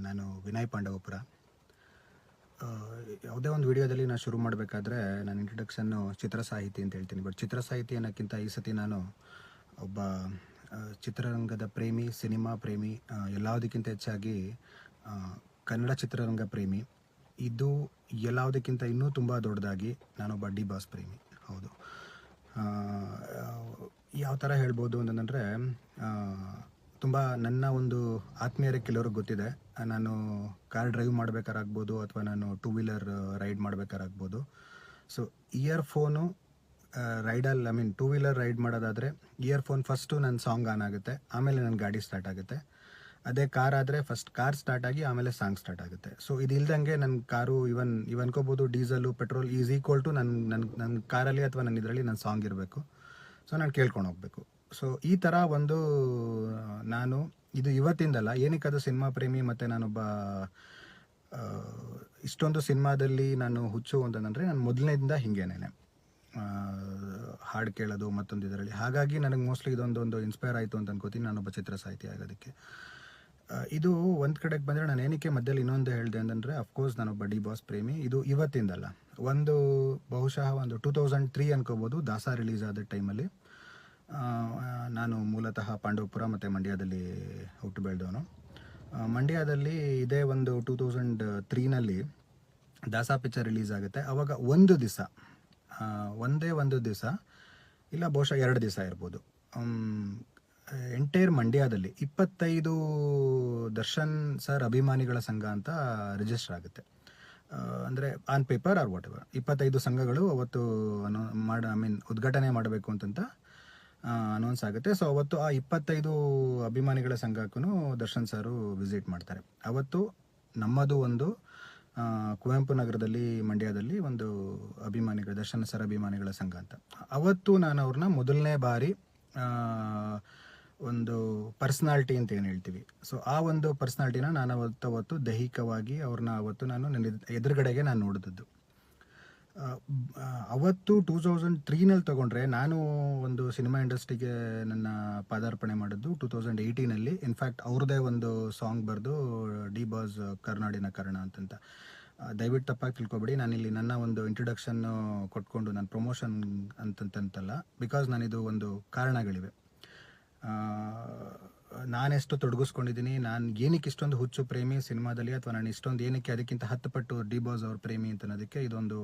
ನಾನು ವಿನಯ್ ಪಾಂಡವಪುರ. ಯಾವುದೇ ಒಂದು ವಿಡಿಯೋದಲ್ಲಿ ನಾನು ಶುರು ಮಾಡಬೇಕಾದ್ರೆ ನಾನು ಇಂಟ್ರಡಕ್ಷನ್ನು ಚಿತ್ರ ಸಾಹಿತಿ ಅಂತ ಹೇಳ್ತೀನಿ. ಬಟ್ ಚಿತ್ರ ಸಾಹಿತಿ ಅನ್ನೋಕ್ಕಿಂತ ಈ ಸತಿ ನಾನು ಒಬ್ಬ ಚಿತ್ರರಂಗದ ಪ್ರೇಮಿ, ಸಿನಿಮಾ ಪ್ರೇಮಿ, ಎಲ್ಲದಕ್ಕಿಂತ ಹೆಚ್ಚಾಗಿ ಕನ್ನಡ ಚಿತ್ರರಂಗ ಪ್ರೇಮಿ. ಇದು ಎಲ್ಲದಕ್ಕಿಂತ ಇನ್ನೂ ತುಂಬ ದೊಡ್ಡದಾಗಿ ನಾನೊಬ್ಬ ಡಿ ಬಾಸ್ ಪ್ರೇಮಿ. ಹೌದು, ಯಾವ ಥರ ಹೇಳ್ಬೋದು ಅಂತಂದರೆ, ತುಂಬ ನನ್ನ ಒಂದು ಆತ್ಮೀಯರೇ ಕೆಲವ್ರಿಗೆ ಗೊತ್ತಿದೆ. ನಾನು ಕಾರ್ ಡ್ರೈವ್ ಮಾಡಬೇಕಾರಾಗ್ಬೋದು ಅಥವಾ ನಾನು ಟೂ ವೀಲರ್ ರೈಡ್ ಮಾಡಬೇಕಾರಾಗ್ಬೋದು. ಸೊ ಇಯರ್ಫೋನು ರೈಡಲ್ಲಿ ಟೂ ವೀಲರ್ ರೈಡ್ ಮಾಡೋದಾದರೆ ಇಯರ್ಫೋನ್ ಫಸ್ಟು ನನ್ನ ಸಾಂಗ್ ಆನ್ ಆಗುತ್ತೆ, ಆಮೇಲೆ ನನ್ನ ಗಾಡಿ ಸ್ಟಾರ್ಟ್ ಆಗುತ್ತೆ. ಅದೇ ಕಾರ್ ಆದರೆ ಫಸ್ಟ್ ಕಾರ್ ಸ್ಟಾರ್ಟ್ ಆಗಿ ಆಮೇಲೆ ಸಾಂಗ್ ಸ್ಟಾರ್ಟ್ ಆಗುತ್ತೆ. ಸೊ ಇದು ಇಲ್ದಂಗೆ ನನ್ನ ಕಾರು ನೀವು ಅನ್ಕೋಬೋದು diesel petrol is equal to ನನ್ನ ಕಾರಲ್ಲಿ ಅಥವಾ ನನ್ನ ಇದರಲ್ಲಿ ನನ್ನ ಸಾಂಗ್ ಇರಬೇಕು. ಸೊ ನಾನು ಕೇಳ್ಕೊಂಡು ಹೋಗಬೇಕು. ಸೊ ಈ ಥರ ಒಂದು ನಾನು ಇದು ಇವತ್ತಿಂದಲ್ಲ, ಏನಕ್ಕೆ ಅದು ಸಿನಿಮಾ ಪ್ರೇಮಿ ಮತ್ತು ನಾನೊಬ್ಬ ಇಷ್ಟೊಂದು ಸಿನಿಮಾದಲ್ಲಿ ನಾನು ಹುಚ್ಚು ಅಂತಂದರೆ ನಾನು ಮೊದಲನೇದಿಂದ ಹಿಂಗೇನೆ ಹಾಡು ಕೇಳೋದು ಮತ್ತೊಂದು ಇದರಲ್ಲಿ. ಹಾಗಾಗಿ ನನಗೆ ಮೋಸ್ಟ್ಲಿ ಇದೊಂದೊಂದು ಇನ್ಸ್ಪೈರ್ ಆಯಿತು ಅಂತ ಅನ್ಕೋತೀನಿ ನಾನೊಬ್ಬ ಚಿತ್ರ ಸಾಹಿತಿ ಆಗೋದಕ್ಕೆ. ಇದು ಒಂದು ಕಡೆಗೆ ಬಂದರೆ ನಾನು ಏನಕ್ಕೆ ಮಧ್ಯದಲ್ಲಿ ಇನ್ನೊಂದು ಹೇಳಿದೆ ಅಂತಂದರೆ, ಅಫ್ಕೋರ್ಸ್ ನಾನೊಬ್ಬ ಡಿ ಬಾಸ್ ಪ್ರೇಮಿ. ಇದು ಇವತ್ತಿಂದಲ್ಲ, ಬಹುಶಃ 2003 ಅನ್ಕೋಬೋದು, ದಾಸ ರಿಲೀಸ್ ಆದ ಟೈಮಲ್ಲಿ. ನಾನು ಮೂಲತಃ ಪಾಂಡವಪುರ ಮತ್ತು ಮಂಡ್ಯದಲ್ಲಿ ಹುಟ್ಟು ಬೆಳೆದವನು. ಮಂಡ್ಯದಲ್ಲಿ ಇದೇ 2003ನಲ್ಲಿ ದಾಸ ಪಿಕ್ಚರ್ ರಿಲೀಸ್ ಆಗುತ್ತೆ. ಆವಾಗ ಒಂದೇ ಒಂದು ದಿವಸ ಇಲ್ಲ ಬಹುಶಃ 2 ದಿವಸ ಇರ್ಬೋದು, ಎಂಟೈರ್ ಮಂಡ್ಯದಲ್ಲಿ 25 ದರ್ಶನ್ ಸರ್ ಅಭಿಮಾನಿಗಳ ಸಂಘ ಅಂತ ರಿಜಿಸ್ಟರ್ ಆಗುತ್ತೆ. ಅಂದರೆ on paper or whatever 25 ಸಂಘಗಳು ಅವತ್ತು ಉದ್ಘಾಟನೆ ಮಾಡಬೇಕು ಅಂತಂತ ಅನೌನ್ಸ್ ಆಗುತ್ತೆ. ಸೊ ಅವತ್ತು ಆ 25 ಅಭಿಮಾನಿಗಳ ಸಂಘಕ್ಕೂ ದರ್ಶನ್ ಸರು ವಿಸಿಟ್ ಮಾಡ್ತಾರೆ. ಅವತ್ತು ನಮ್ಮದು ಒಂದು ಕುವೆಂಪು ನಗರದಲ್ಲಿ ಮಂಡ್ಯದಲ್ಲಿ ಒಂದು ದರ್ಶನ್ ಸರ್ ಅಭಿಮಾನಿಗಳ ಸಂಘ ಅಂತ. ಅವತ್ತು ನಾನು ಅವ್ರನ್ನ ಮೊದಲನೇ ಬಾರಿ ಒಂದು ಪರ್ಸ್ನಾಲಿಟಿ ಅಂತ ಏನು ಹೇಳ್ತೀವಿ, ಸೊ ಆ ಒಂದು ಪರ್ಸ್ನಾಲಿಟಿನ ನಾನು ಅವತ್ತು ದೈಹಿಕವಾಗಿ ಅವ್ರನ್ನ ನಾನು ನನ್ನ ಎದುರುಗಡೆಗೆ ನಾನು ನೋಡಿದ್ದು. ಅವತ್ತು 2003ನಲ್ಲಿ ತಗೊಂಡ್ರೆ, ನಾನು ಒಂದು ಸಿನಿಮಾ ಇಂಡಸ್ಟ್ರಿಗೆ ನನ್ನ ಪಾದಾರ್ಪಣೆ ಮಾಡಿದ್ದು 2018ನಲ್ಲಿ. ಇನ್ಫ್ಯಾಕ್ಟ್ ಅವ್ರದ್ದೇ ಒಂದು ಸಾಂಗ್ ಬರೆದು ಡಿ ಬಾಸ್ ಕರ್ನಾಡಿನ ಕರ್ಣ ಅಂತಂತ. ದಯವಿಟ್ಟು ತಪ್ಪಾಗಿ ತಿಳ್ಕೊಬೇಡಿ, ನಾನಿಲ್ಲಿ ನನ್ನ ಒಂದು ಇಂಟ್ರೊಡಕ್ಷನ್ನು ಕೊಟ್ಕೊಂಡು ನಾನು ಪ್ರಮೋಷನ್ ಅಂತಂತಲ್ಲ, ಬಿಕಾಸ್ ನಾನಿದು ಒಂದು ಕಾರಣಗಳಿವೆ. ನಾನೆಷ್ಟು ತೊಡಗಿಸ್ಕೊಂಡಿದ್ದೀನಿ, ನಾನು ಏನಕ್ಕೆ ಇಷ್ಟೊಂದು ಹುಚ್ಚು ಪ್ರೇಮಿ ಸಿನಿಮಾದಲ್ಲಿ, ಅಥವಾ ನಾನು ಇಷ್ಟೊಂದು ಏನಕ್ಕೆ ಅದಕ್ಕಿಂತ 10 ಪಟ್ಟು ಡಿ ಬಾಸ್ ಅವ್ರ ಪ್ರೇಮಿ ಅಂತ ಅನ್ನೋದಕ್ಕೆ ಇದೊಂದು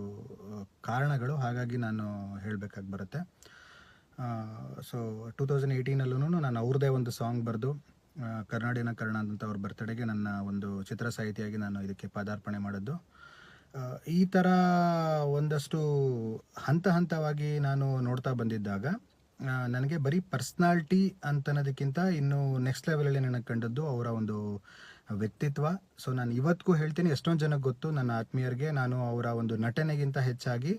ಕಾರಣಗಳು. ಹಾಗಾಗಿ ನಾನು ಹೇಳಬೇಕಾಗಿ ಬರುತ್ತೆ. ಸೊ 2018ನಲ್ಲೂ ನಾನು ಅವ್ರದ್ದೇ ಒಂದು ಸಾಂಗ್ ಬರೆದು ಕರ್ನಾಡಿನ ಕರ್ಣ ಅಂತ ಅವ್ರ ಬರ್ತಡೆಗೆ ನನ್ನ ಒಂದು ಚಿತ್ರ ಸಾಹಿತಿಯಾಗಿ ನಾನು ಇದಕ್ಕೆ ಪಾದಾರ್ಪಣೆ ಮಾಡಿದ್ದು. ಈ ಥರ ಒಂದಷ್ಟು ಹಂತವಾಗಿ ನಾನು ನೋಡ್ತಾ ಬಂದಿದ್ದಾಗ ನನಗೆ ಬರೀ ಪರ್ಸ್ನಾಲಿಟಿ ಅಂತನ್ನೋದಕ್ಕಿಂತ ಇನ್ನು ನೆಕ್ಸ್ಟ್ ಲೆವೆಲಲ್ಲಿ ನನಗೆ ಕಂಡದ್ದು ಅವರ ಒಂದು ವ್ಯಕ್ತಿತ್ವ. ಸೊ ನಾನು ಇವತ್ತಿಗೂ ಹೇಳ್ತೀನಿ, ಎಷ್ಟೊಂದು ಜನಕ್ಕೆ ಗೊತ್ತು ನನ್ನ ಆತ್ಮೀಯರಿಗೆ, ನಾನು ಅವರ ಒಂದು ನಟನೆಗಿಂತ ಹೆಚ್ಚಾಗಿ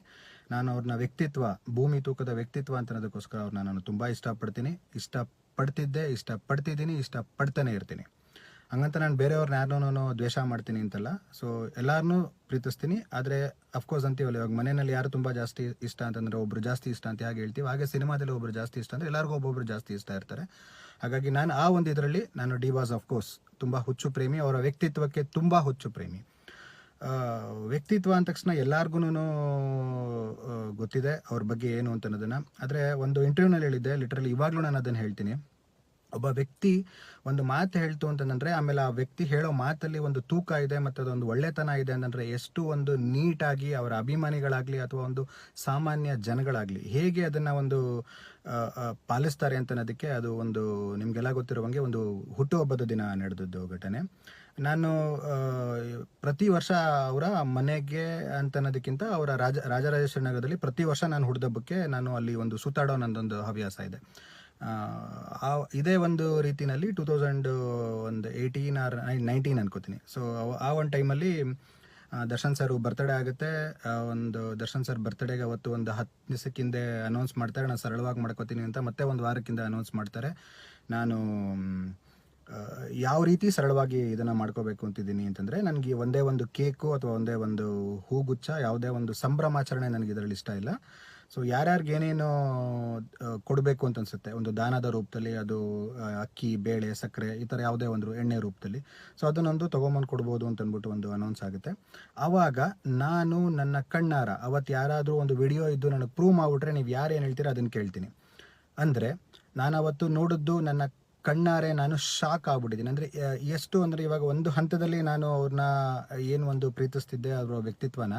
ನಾನು ಅವ್ರನ್ನ ವ್ಯಕ್ತಿತ್ವ, ಭೂಮಿ ತೂಕದ ವ್ಯಕ್ತಿತ್ವ ಅಂತ ಅನ್ನೋದಕ್ಕೋಸ್ಕರ ಅವ್ರನ್ನ ನಾನು ತುಂಬ ಇಷ್ಟಪಡ್ತಿದ್ದೀನಿ, ಇಷ್ಟಪಡ್ತಾನೆ ಇರ್ತೀನಿ. ಹಂಗಂತ ನಾನು ಬೇರೆಯವ್ರನ್ನ ಯಾರನ್ನೂ ದ್ವೇಷ ಮಾಡ್ತೀನಿ ಅಂತಲ್ಲ. ಸೊ ಎಲ್ಲರನ್ನೂ ಪ್ರೀತಿಸ್ತೀನಿ. ಆದರೆ ಅಫ್ಕೋರ್ಸ್ ಅಂತೀವಲ್ಲ, ಇವಾಗ ಮನೆಯಲ್ಲಿ ಯಾರು ತುಂಬ ಜಾಸ್ತಿ ಇಷ್ಟ ಅಂತಂದರೆ ಒಬ್ಬರು ಜಾಸ್ತಿ ಇಷ್ಟ ಅಂತ ಹೇಗೆ ಹೇಳ್ತೀವಿ, ಹಾಗೆ ಸಿನಿಮಾದಲ್ಲಿ ಒಬ್ಬರು ಜಾಸ್ತಿ ಇಷ್ಟ ಅಂದರೆ ಎಲ್ಲರಿಗೂ ಒಬ್ಬೊಬ್ರು ಜಾಸ್ತಿ ಇಷ್ಟ ಇರ್ತಾರೆ. ಹಾಗಾಗಿ ನಾನು ಆ ಒಂದು ಇದರಲ್ಲಿ ನಾನು ಡಿ ಬಾಸ್ ಆಫ್ಕೋರ್ಸ್ ತುಂಬ ಹುಚ್ಚು ಪ್ರೇಮಿ, ಅವರ ವ್ಯಕ್ತಿತ್ವಕ್ಕೆ ತುಂಬ ಹುಚ್ಚು ಪ್ರೇಮಿ. ವ್ಯಕ್ತಿತ್ವ ಅಂದ ತಕ್ಷಣ ಎಲ್ಲರಿಗೂ ಗೊತ್ತಿದೆ ಅವ್ರ ಬಗ್ಗೆ ಏನು ಅಂತ ಅನ್ನೋದನ್ನು. ಆದರೆ ಒಂದು ಇಂಟರ್ವ್ಯೂನಲ್ಲಿ ಹೇಳಿದ್ದೆ, ಲಿಟ್ರಲಿ ಇವಾಗಲೂ ನಾನು ಅದನ್ನು ಹೇಳ್ತೀನಿ. ಒಬ್ಬ ವ್ಯಕ್ತಿ ಒಂದು ಮಾತು ಹೇಳ್ತು ಅಂತಂದರೆ, ಆಮೇಲೆ ಆ ವ್ಯಕ್ತಿ ಹೇಳೋ ಮಾತಲ್ಲಿ ಒಂದು ತೂಕ ಇದೆ ಮತ್ತು ಅದೊಂದು ಒಳ್ಳೆತನ ಇದೆ ಅಂತಂದರೆ, ಎಷ್ಟು ಒಂದು ನೀಟಾಗಿ ಅವರ ಅಭಿಮಾನಿಗಳಾಗಲಿ ಅಥವಾ ಒಂದು ಸಾಮಾನ್ಯ ಜನಗಳಾಗಲಿ ಹೇಗೆ ಅದನ್ನು ಒಂದು ಪಾಲಿಸ್ತಾರೆ ಅಂತ ಅನ್ನೋದಕ್ಕೆ ಅದು ಒಂದು ನಿಮಗೆಲ್ಲ ಗೊತ್ತಿರುವಂಗೆ ಒಂದು ಹುಟ್ಟುಹಬ್ಬದ ದಿನ ನಡೆದದ್ದು ಘಟನೆ. ನಾನು ಪ್ರತಿ ವರ್ಷ ಅವರ ಮನೆಗೆ ಅಂತ ಅನ್ನೋದಕ್ಕಿಂತ ಅವರ ರಾಜರಾಜೇಶ್ವರಿ ನಗರದಲ್ಲಿ ಪ್ರತಿ ವರ್ಷ ನಾನು ಹುಟ್ಟಿದಬ್ಬಕ್ಕೆ ನಾನು ಅಲ್ಲಿ ಒಂದು ಸುತ್ತಾಡೋ ನನ್ನದೊಂದು ಹವ್ಯಾಸ ಇದೆ. ಇದೇ ಒಂದು ರೀತಿಯಲ್ಲಿ 2018 ಆರ್ 19 ಅನ್ಕೋತೀನಿ. ಸೊ ಆ ಒಂದು ಟೈಮಲ್ಲಿ ದರ್ಶನ್ ಸರ್ ಬರ್ತಡೇ ಆಗುತ್ತೆ. ದರ್ಶನ್ ಸರ್ ಬರ್ತಡೇಗೆ ಅವತ್ತು ಒಂದು 10 ದಿವಸಕ್ಕಿಂದೆ ಅನೌನ್ಸ್ ಮಾಡ್ತಾರೆ, ನಾನು ಸರಳವಾಗಿ ಮಾಡ್ಕೋತೀನಿ ಅಂತ. ಮತ್ತೆ ಒಂದು ವಾರಕ್ಕಿಂತ ಅನೌನ್ಸ್ ಮಾಡ್ತಾರೆ, ನಾನು ಯಾವ ರೀತಿ ಸರಳವಾಗಿ ಇದನ್ನು ಮಾಡ್ಕೋಬೇಕು ಅಂತಿದ್ದೀನಿ ಅಂತಂದರೆ, ನನಗೆ ಒಂದೇ ಒಂದು ಕೇಕು ಅಥವಾ ಒಂದೇ ಒಂದು ಹೂಗುಚ್ಛ, ಯಾವುದೇ ಒಂದು ಸಂಭ್ರಮಾಚರಣೆ ನನಗೆ ಇದರಲ್ಲಿ ಇಷ್ಟ ಇಲ್ಲ. ಸೊ ಯಾರ್ಯಾರಿಗೆ ಏನೇನು ಕೊಡಬೇಕು ಅಂತ ಅನಿಸುತ್ತೆ, ಒಂದು ದಾನದ ರೂಪದಲ್ಲಿ, ಅದು ಅಕ್ಕಿ, ಬೇಳೆ, ಸಕ್ಕರೆ, ಈ ಥರ ಯಾವುದೇ ಒಂದು ಎಣ್ಣೆ ರೂಪದಲ್ಲಿ, ಸೊ ಅದನ್ನೊಂದು ತೊಗೊಂಬಂದು ಕೊಡ್ಬೋದು ಅಂತ ಅಂದ್ಬಿಟ್ಟು ಒಂದು ಅನೌನ್ಸ್ ಆಗುತ್ತೆ. ಆವಾಗ ನಾನು ನನ್ನ ಕಣ್ಣಾರ ಅವತ್ತು ಯಾರಾದರೂ ಒಂದು ವಿಡಿಯೋ ಇದ್ದು ನನಗೆ ಪ್ರೂವ್ ಮಾಡಿಬಿಟ್ರೆ, ನೀವು ಯಾರೇನು ಹೇಳ್ತೀರಾ ಅದನ್ನು ಕೇಳ್ತೀನಿ. ಅಂದರೆ ನಾನು ಅವತ್ತು ನೋಡಿದ್ದು ನನ್ನ ಕಣ್ಣಾರೆ ನಾನು ಶಾಕ್ ಆಗ್ಬಿಟ್ಟಿದ್ದೀನಿ. ಅಂದರೆ ಎಷ್ಟು ಅಂದರೆ, ಇವಾಗ ಒಂದು ಹಂತದಲ್ಲಿ ನಾನು ಅವ್ರನ್ನ ಏನು ಒಂದು ಪ್ರೀತಿಸ್ತಿದ್ದೆ ಅವರ ವ್ಯಕ್ತಿತ್ವನ,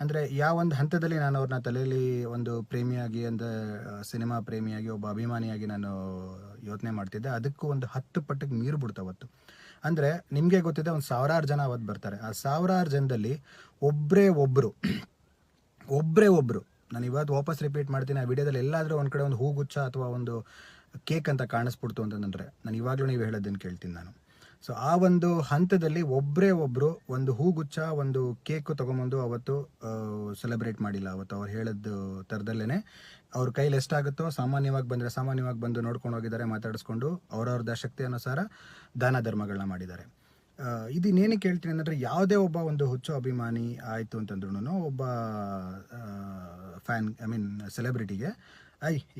ಅಂದರೆ ಯಾವ ಒಂದು ಹಂತದಲ್ಲಿ ನಾನು ಅವ್ರನ್ನ ತಲೆಯಲ್ಲಿ ಒಂದು ಪ್ರೇಮಿಯಾಗಿ, ಅಂದರೆ ಸಿನಿಮಾ ಪ್ರೇಮಿಯಾಗಿ, ಒಬ್ಬ ಅಭಿಮಾನಿಯಾಗಿ ನಾನು ಯೋಚನೆ ಮಾಡ್ತಿದ್ದೆ, ಅದಕ್ಕೂ ಒಂದು 10 ಪಟ್ಟಿಗೆ ಮೀರ್ಬಿಡ್ತು ಅವತ್ತು. ಅಂದರೆ ನಿಮಗೆ ಗೊತ್ತಿದೆ, ಒಂದು 1000 ಜನ ಅವತ್ತು ಬರ್ತಾರೆ. ಆ 1000 ಜನದಲ್ಲಿ ಒಬ್ಬರೇ ಒಬ್ಬರು ನಾನು ಇವತ್ತು ವಾಪಸ್ ರಿಪೀಟ್ ಮಾಡ್ತೀನಿ, ಆ ವಿಡಿಯೋದಲ್ಲಿ ಎಲ್ಲಾದರೂ ಒಂದು ಕಡೆ ಒಂದು ಹೂಗುಚ್ಛ ಅಥವಾ ಒಂದು ಕೇಕ್ ಅಂತ ಕಾಣಿಸ್ಬಿಡ್ತು ಅಂತಂದರೆ, ನಾನು ಇವಾಗಲೂ ನೀವು ಹೇಳೋದನ್ನು ಕೇಳ್ತೀನಿ ನಾನು. ಸೊ ಆ ಒಂದು ಹಂತದಲ್ಲಿ ಒಬ್ಬರು ಒಂದು ಹೂಗುಚ್ಛ, ಒಂದು ಕೇಕು ತೊಗೊಂಬಂದು ಅವತ್ತು ಸೆಲೆಬ್ರೇಟ್ ಮಾಡಿಲ್ಲ. ಅವತ್ತು ಅವ್ರು ಹೇಳಿದ ಥರದಲ್ಲೇ ಅವ್ರ ಕೈಲಿ ಎಷ್ಟಾಗುತ್ತೋ ಸಾಮಾನ್ಯವಾಗಿ ಬಂದರೆ ಸಾಮಾನ್ಯವಾಗಿ ಬಂದು ನೋಡ್ಕೊಂಡು ಹೋಗಿದ್ದಾರೆ, ಮಾತಾಡಿಸ್ಕೊಂಡು ಅವ್ರವ್ರದ್ದು ಶಕ್ತಿ ಅನುಸಾರ ದಾನ ಧರ್ಮಗಳನ್ನ ಮಾಡಿದ್ದಾರೆ. ಇದನ್ನೇನಕ್ಕೆ ಕೇಳ್ತೀನಿ ಅಂದರೆ, ಯಾವುದೇ ಒಬ್ಬ ಒಂದು ಹುಚ್ಚು ಅಭಿಮಾನಿ ಆಯಿತು ಅಂತಂದ್ರೂ, ಒಬ್ಬ ಫ್ಯಾನ್, ಐ ಮೀನ್ ಸೆಲೆಬ್ರಿಟಿಗೆ,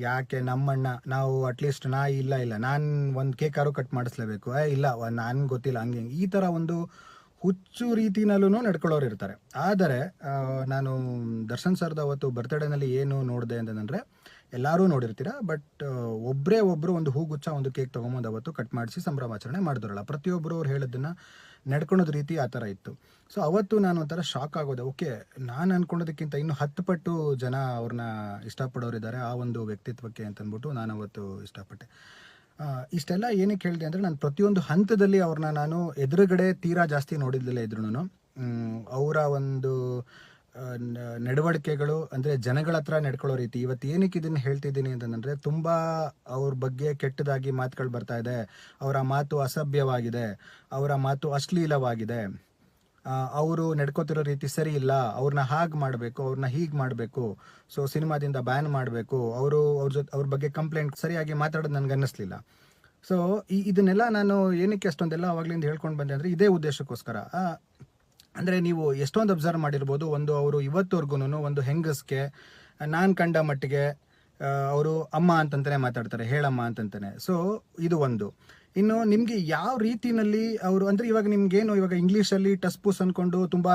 ಯಾಕೆ ನಮ್ಮಣ್ಣ, ನಾವು ಅಟ್ಲೀಸ್ಟ್ ಇಲ್ಲ ನಾನು ಒಂದು ಕೇಕಾರು ಕಟ್ ಮಾಡಿಸ್ಲೇಬೇಕು, ಇಲ್ಲ ನನಗೆ ಗೊತ್ತಿಲ್ಲ, ಹಂಗೆ ಈ ಥರ ಒಂದು ಹುಚ್ಚು ರೀತಿನಲ್ಲೂ ನಡ್ಕೊಳ್ಳೋರು ಇರ್ತಾರೆ. ಆದರೆ ನಾನು ದರ್ಶನ್ ಸರ್ದು ಅವತ್ತು ಬರ್ತ್ಡೇನಲ್ಲಿ ಏನು ನೋಡಿದೆ ಅಂತಂದರೆ, ಎಲ್ಲರೂ ನೋಡಿರ್ತೀರ, ಬಟ್ ಒಬ್ಬರು ಒಂದು ಹೂಗುಚ್ಛ, ಒಂದು ಕೇಕ್ ತೊಗೊಂಬಂದು ಅವತ್ತು ಕಟ್ ಮಾಡಿಸಿ ಸಂಭ್ರಮಾಚರಣೆ ಮಾಡಿದ್ರಲ್ಲ. ಪ್ರತಿಯೊಬ್ಬರು ಅವ್ರು ಹೇಳೋದನ್ನು ನಡ್ಕೊಳೋದು ರೀತಿ ಆ ಥರ ಇತ್ತು. ಸೊ ಅವತ್ತು ನಾನು ಒಂಥರ ಶಾಕ್ ಆಗೋದೆ. ಓಕೆ, ನಾನು ಅಂದ್ಕೊಳ್ಳೋದಕ್ಕಿಂತ ಇನ್ನೂ 10 ಪಟ್ಟು ಜನ ಅವ್ರನ್ನ ಇಷ್ಟಪಡೋರಿದ್ದಾರೆ ಆ ಒಂದು ವ್ಯಕ್ತಿತ್ವಕ್ಕೆ ಅಂತಂದ್ಬಿಟ್ಟು ನಾನು ಅವತ್ತು ಇಷ್ಟಪಟ್ಟೆ. ಇಷ್ಟೆಲ್ಲ ಏನಕ್ಕೆ ಹೇಳಿದೆ ಅಂದರೆ, ನಾನು ಪ್ರತಿಯೊಂದು ಹಂತದಲ್ಲಿ ಅವ್ರನ್ನ ನಾನು ಎದುರುಗಡೆ ತೀರಾ ಜಾಸ್ತಿ ನೋಡಿದ್ದಿಲ್ಲ ಇದ್ರೂ, ಅವರ ಒಂದು ನಡವಳಿಕೆಗಳು, ಅಂದರೆ ಜನಗಳ ಹತ್ರ ನಡ್ಕೊಳ್ಳೋ ರೀತಿ. ಇವತ್ತು ಏನಕ್ಕೆ ಇದನ್ನು ಹೇಳ್ತಿದ್ದೀನಿ ಅಂತಂದರೆ, ತುಂಬ ಅವ್ರ ಬಗ್ಗೆ ಕೆಟ್ಟದಾಗಿ ಮಾತುಗಳು ಬರ್ತಾ ಇದೆ, ಅವರ ಮಾತು ಅಸಭ್ಯವಾಗಿದೆ, ಅವರ ಮಾತು ಅಶ್ಲೀಲವಾಗಿದೆ, ಅವರು ನಡ್ಕೋತಿರೋ ರೀತಿ ಸರಿ ಇಲ್ಲ, ಅವ್ರನ್ನ ಹಾಗೆ ಮಾಡಬೇಕು, ಅವ್ರನ್ನ ಹೀಗೆ ಮಾಡಬೇಕು, ಸೊ ಸಿನಿಮಾದಿಂದ ಬ್ಯಾನ್ ಮಾಡಬೇಕು, ಅವ್ರ ಬಗ್ಗೆ ಕಂಪ್ಲೇಂಟ್, ಸರಿಯಾಗಿ ಮಾತಾಡೋದು ನನಗೆ ಅನ್ನಿಸ್ಲಿಲ್ಲ. ಸೊ ಇದನ್ನೆಲ್ಲ ನಾನು ಏನಕ್ಕೆ ಅಷ್ಟೊಂದೆಲ್ಲ ಅವಾಗಲಿಂದ ಹೇಳ್ಕೊಂಡು ಬಂದೆ ಅಂದರೆ, ಇದೇ ಉದ್ದೇಶಕ್ಕೋಸ್ಕರ. ಅಂದರೆ ನೀವು ಎಷ್ಟೊಂದು ಅಬ್ಸರ್ವ್ ಮಾಡಿರ್ಬೋದು, ಅವರು ಇವತ್ತವರೆಗೂ ಒಂದು ಹೆಂಗಸ್ಗೆ ನಾನು ಕಂಡ ಮಟ್ಟಿಗೆ ಅವರು ಅಮ್ಮ ಅಂತಂತಾನೆ ಮಾತಾಡ್ತಾರೆ, ಹೇಳಮ್ಮ ಅಂತಂತಾನೆ. ಸೊ ಇದು ಒಂದು. ಇನ್ನು ನಿಮಗೆ ಯಾವ ರೀತಿನಲ್ಲಿ ಅವರು, ಅಂದರೆ ಇವಾಗ ನಿಮ್ಗೇನು, ಇವಾಗ ಇಂಗ್ಲೀಷಲ್ಲಿ ಟಸ್ಪೂಸ್ ಅಂದ್ಕೊಂಡು ತುಂಬ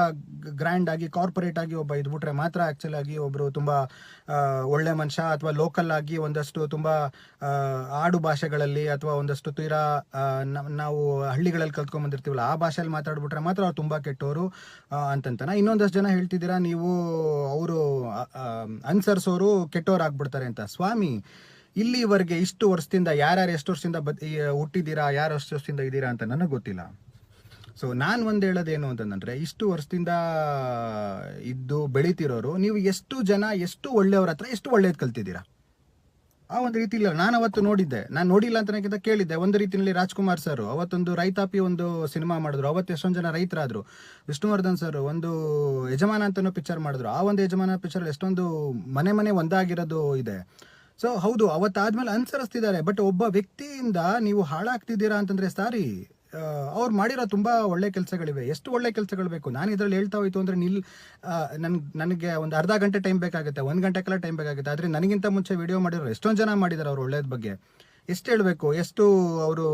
ಗ್ರ್ಯಾಂಡ್ ಆಗಿ ಕಾರ್ಪೊರೇಟ್ ಆಗಿ ಒಬ್ಬ ಇದ್ಬಿಟ್ರೆ ಮಾತ್ರ ಆ್ಯಕ್ಚುಲ್ ಆಗಿ ಒಬ್ಬರು ತುಂಬ ಒಳ್ಳೆ ಮನುಷ್ಯ, ಅಥವಾ ಲೋಕಲ್ ಆಗಿ ಒಂದಷ್ಟು ತುಂಬ ಆಡು ಭಾಷೆಗಳಲ್ಲಿ ಅಥವಾ ಒಂದಷ್ಟು ತೀರಾ ನಾವು ಹಳ್ಳಿಗಳಲ್ಲಿ ಕಲ್ತ್ಕೊಂಡ್ಬಂದಿರ್ತೀವಲ್ಲ ಆ ಭಾಷೆಯಲ್ಲಿ ಮಾತಾಡ್ಬಿಟ್ರೆ ಮಾತ್ರ ಅವ್ರು ತುಂಬ ಕೆಟ್ಟವರು ಅಂತಂತಾನೆ. ಇನ್ನೊಂದಷ್ಟು ಜನ ಹೇಳ್ತಿದ್ದೀರಾ ನೀವು, ಅವರು ಅನುಸರಿಸೋರು ಕೆಟ್ಟವ್ರು ಆಗ್ಬಿಡ್ತಾರೆ ಅಂತ. ಸ್ವಾಮಿ, ಇಲ್ಲಿವರೆಗೆ ಇಷ್ಟು ವರ್ಷದಿಂದ ಯಾರ್ಯಾರು ಎಷ್ಟು ವರ್ಷದಿಂದ ಹುಟ್ಟಿದ್ದೀರಾ, ಯಾರು ಎಷ್ಟು ವರ್ಷದಿಂದ ಇದ್ದೀರಾ ಅಂತ ನನಗೆ ಗೊತ್ತಿಲ್ಲ. ಸೊ ನಾನು ಒಂದು ಹೇಳೋದೇನು ಅಂತಂದರೆ, ಇಷ್ಟು ವರ್ಷದಿಂದ ಇದ್ದು ಬೆಳೀತಿರೋರು ನೀವು ಎಷ್ಟು ಜನ, ಎಷ್ಟು ಒಳ್ಳೆಯವ್ರ ಹತ್ರ ಎಷ್ಟು ಒಳ್ಳೇದು ಕಲ್ತಿದ್ದೀರಾ ಆ ಒಂದು ರೀತಿ ಇಲ್ಲ. ನಾನು ಅವತ್ತು ನೋಡಿದ್ದೆ, ನಾನು ನೋಡಿಲ್ಲ ಅಂತನಕ್ಕಿಂತ ಕೇಳಿದ್ದೆ. ಒಂದು ರೀತಿಯಲ್ಲಿ ರಾಜ್ಕುಮಾರ್ ಸರ್ ಅವತ್ತೊಂದು ರೈತಾಪಿ ಒಂದು ಸಿನಿಮಾ ಮಾಡಿದ್ರು, ಅವತ್ತು ಎಷ್ಟೊಂದು ಜನ ರೈತರಾದರು. ವಿಷ್ಣುವರ್ಧನ್ ಸರ್ ಒಂದು ಯಜಮಾನ ಅಂತನೋ ಪಿಕ್ಚರ್ ಮಾಡಿದ್ರು, ಆ ಒಂದು ಯಜಮಾನ ಪಿಕ್ಚರಲ್ಲಿ ಎಷ್ಟೊಂದು ಮನೆ ಒಂದಾಗಿರೋದು ಇದೆ. ಸೊ ಹೌದು, ಅವತ್ತಾದ್ಮೇಲೆ ಅನುಸರಿಸ್ತಿದ್ದಾರೆ. ಬಟ್ ಒಬ್ಬ ವ್ಯಕ್ತಿಯಿಂದ ನೀವು ಹಾಳಾಗ್ತಿದ್ದೀರಾ ಅಂತಂದರೆ, ಸಾರಿ, ಅವ್ರು ಮಾಡಿರೋ ತುಂಬ ಒಳ್ಳೆ ಕೆಲಸಗಳಿವೆ. ಎಷ್ಟು ಒಳ್ಳೆ ಕೆಲಸಗಳು ಬೇಕು. ನಾನು ಇದರಲ್ಲಿ ಹೇಳ್ತಾ ಹೋಯ್ತು ಅಂದರೆ ನನಗೆ ಒಂದು ಅರ್ಧ ಗಂಟೆ ಟೈಮ್ ಬೇಕಾಗುತ್ತೆ, 1 ಗಂಟೆಗೆಲ್ಲ ಟೈಮ್ ಬೇಕಾಗುತ್ತೆ. ಆದರೆ ನನಗಿಂತ ಮುಂಚೆ ವಿಡಿಯೋ ಮಾಡಿರೋ ಎಷ್ಟೊಂದು ಜನ ಮಾಡಿದ್ದಾರೆ ಅವ್ರು ಒಳ್ಳೇದ ಬಗ್ಗೆ. ಎಷ್ಟು ಹೇಳಬೇಕು, ಎಷ್ಟು ಅವರು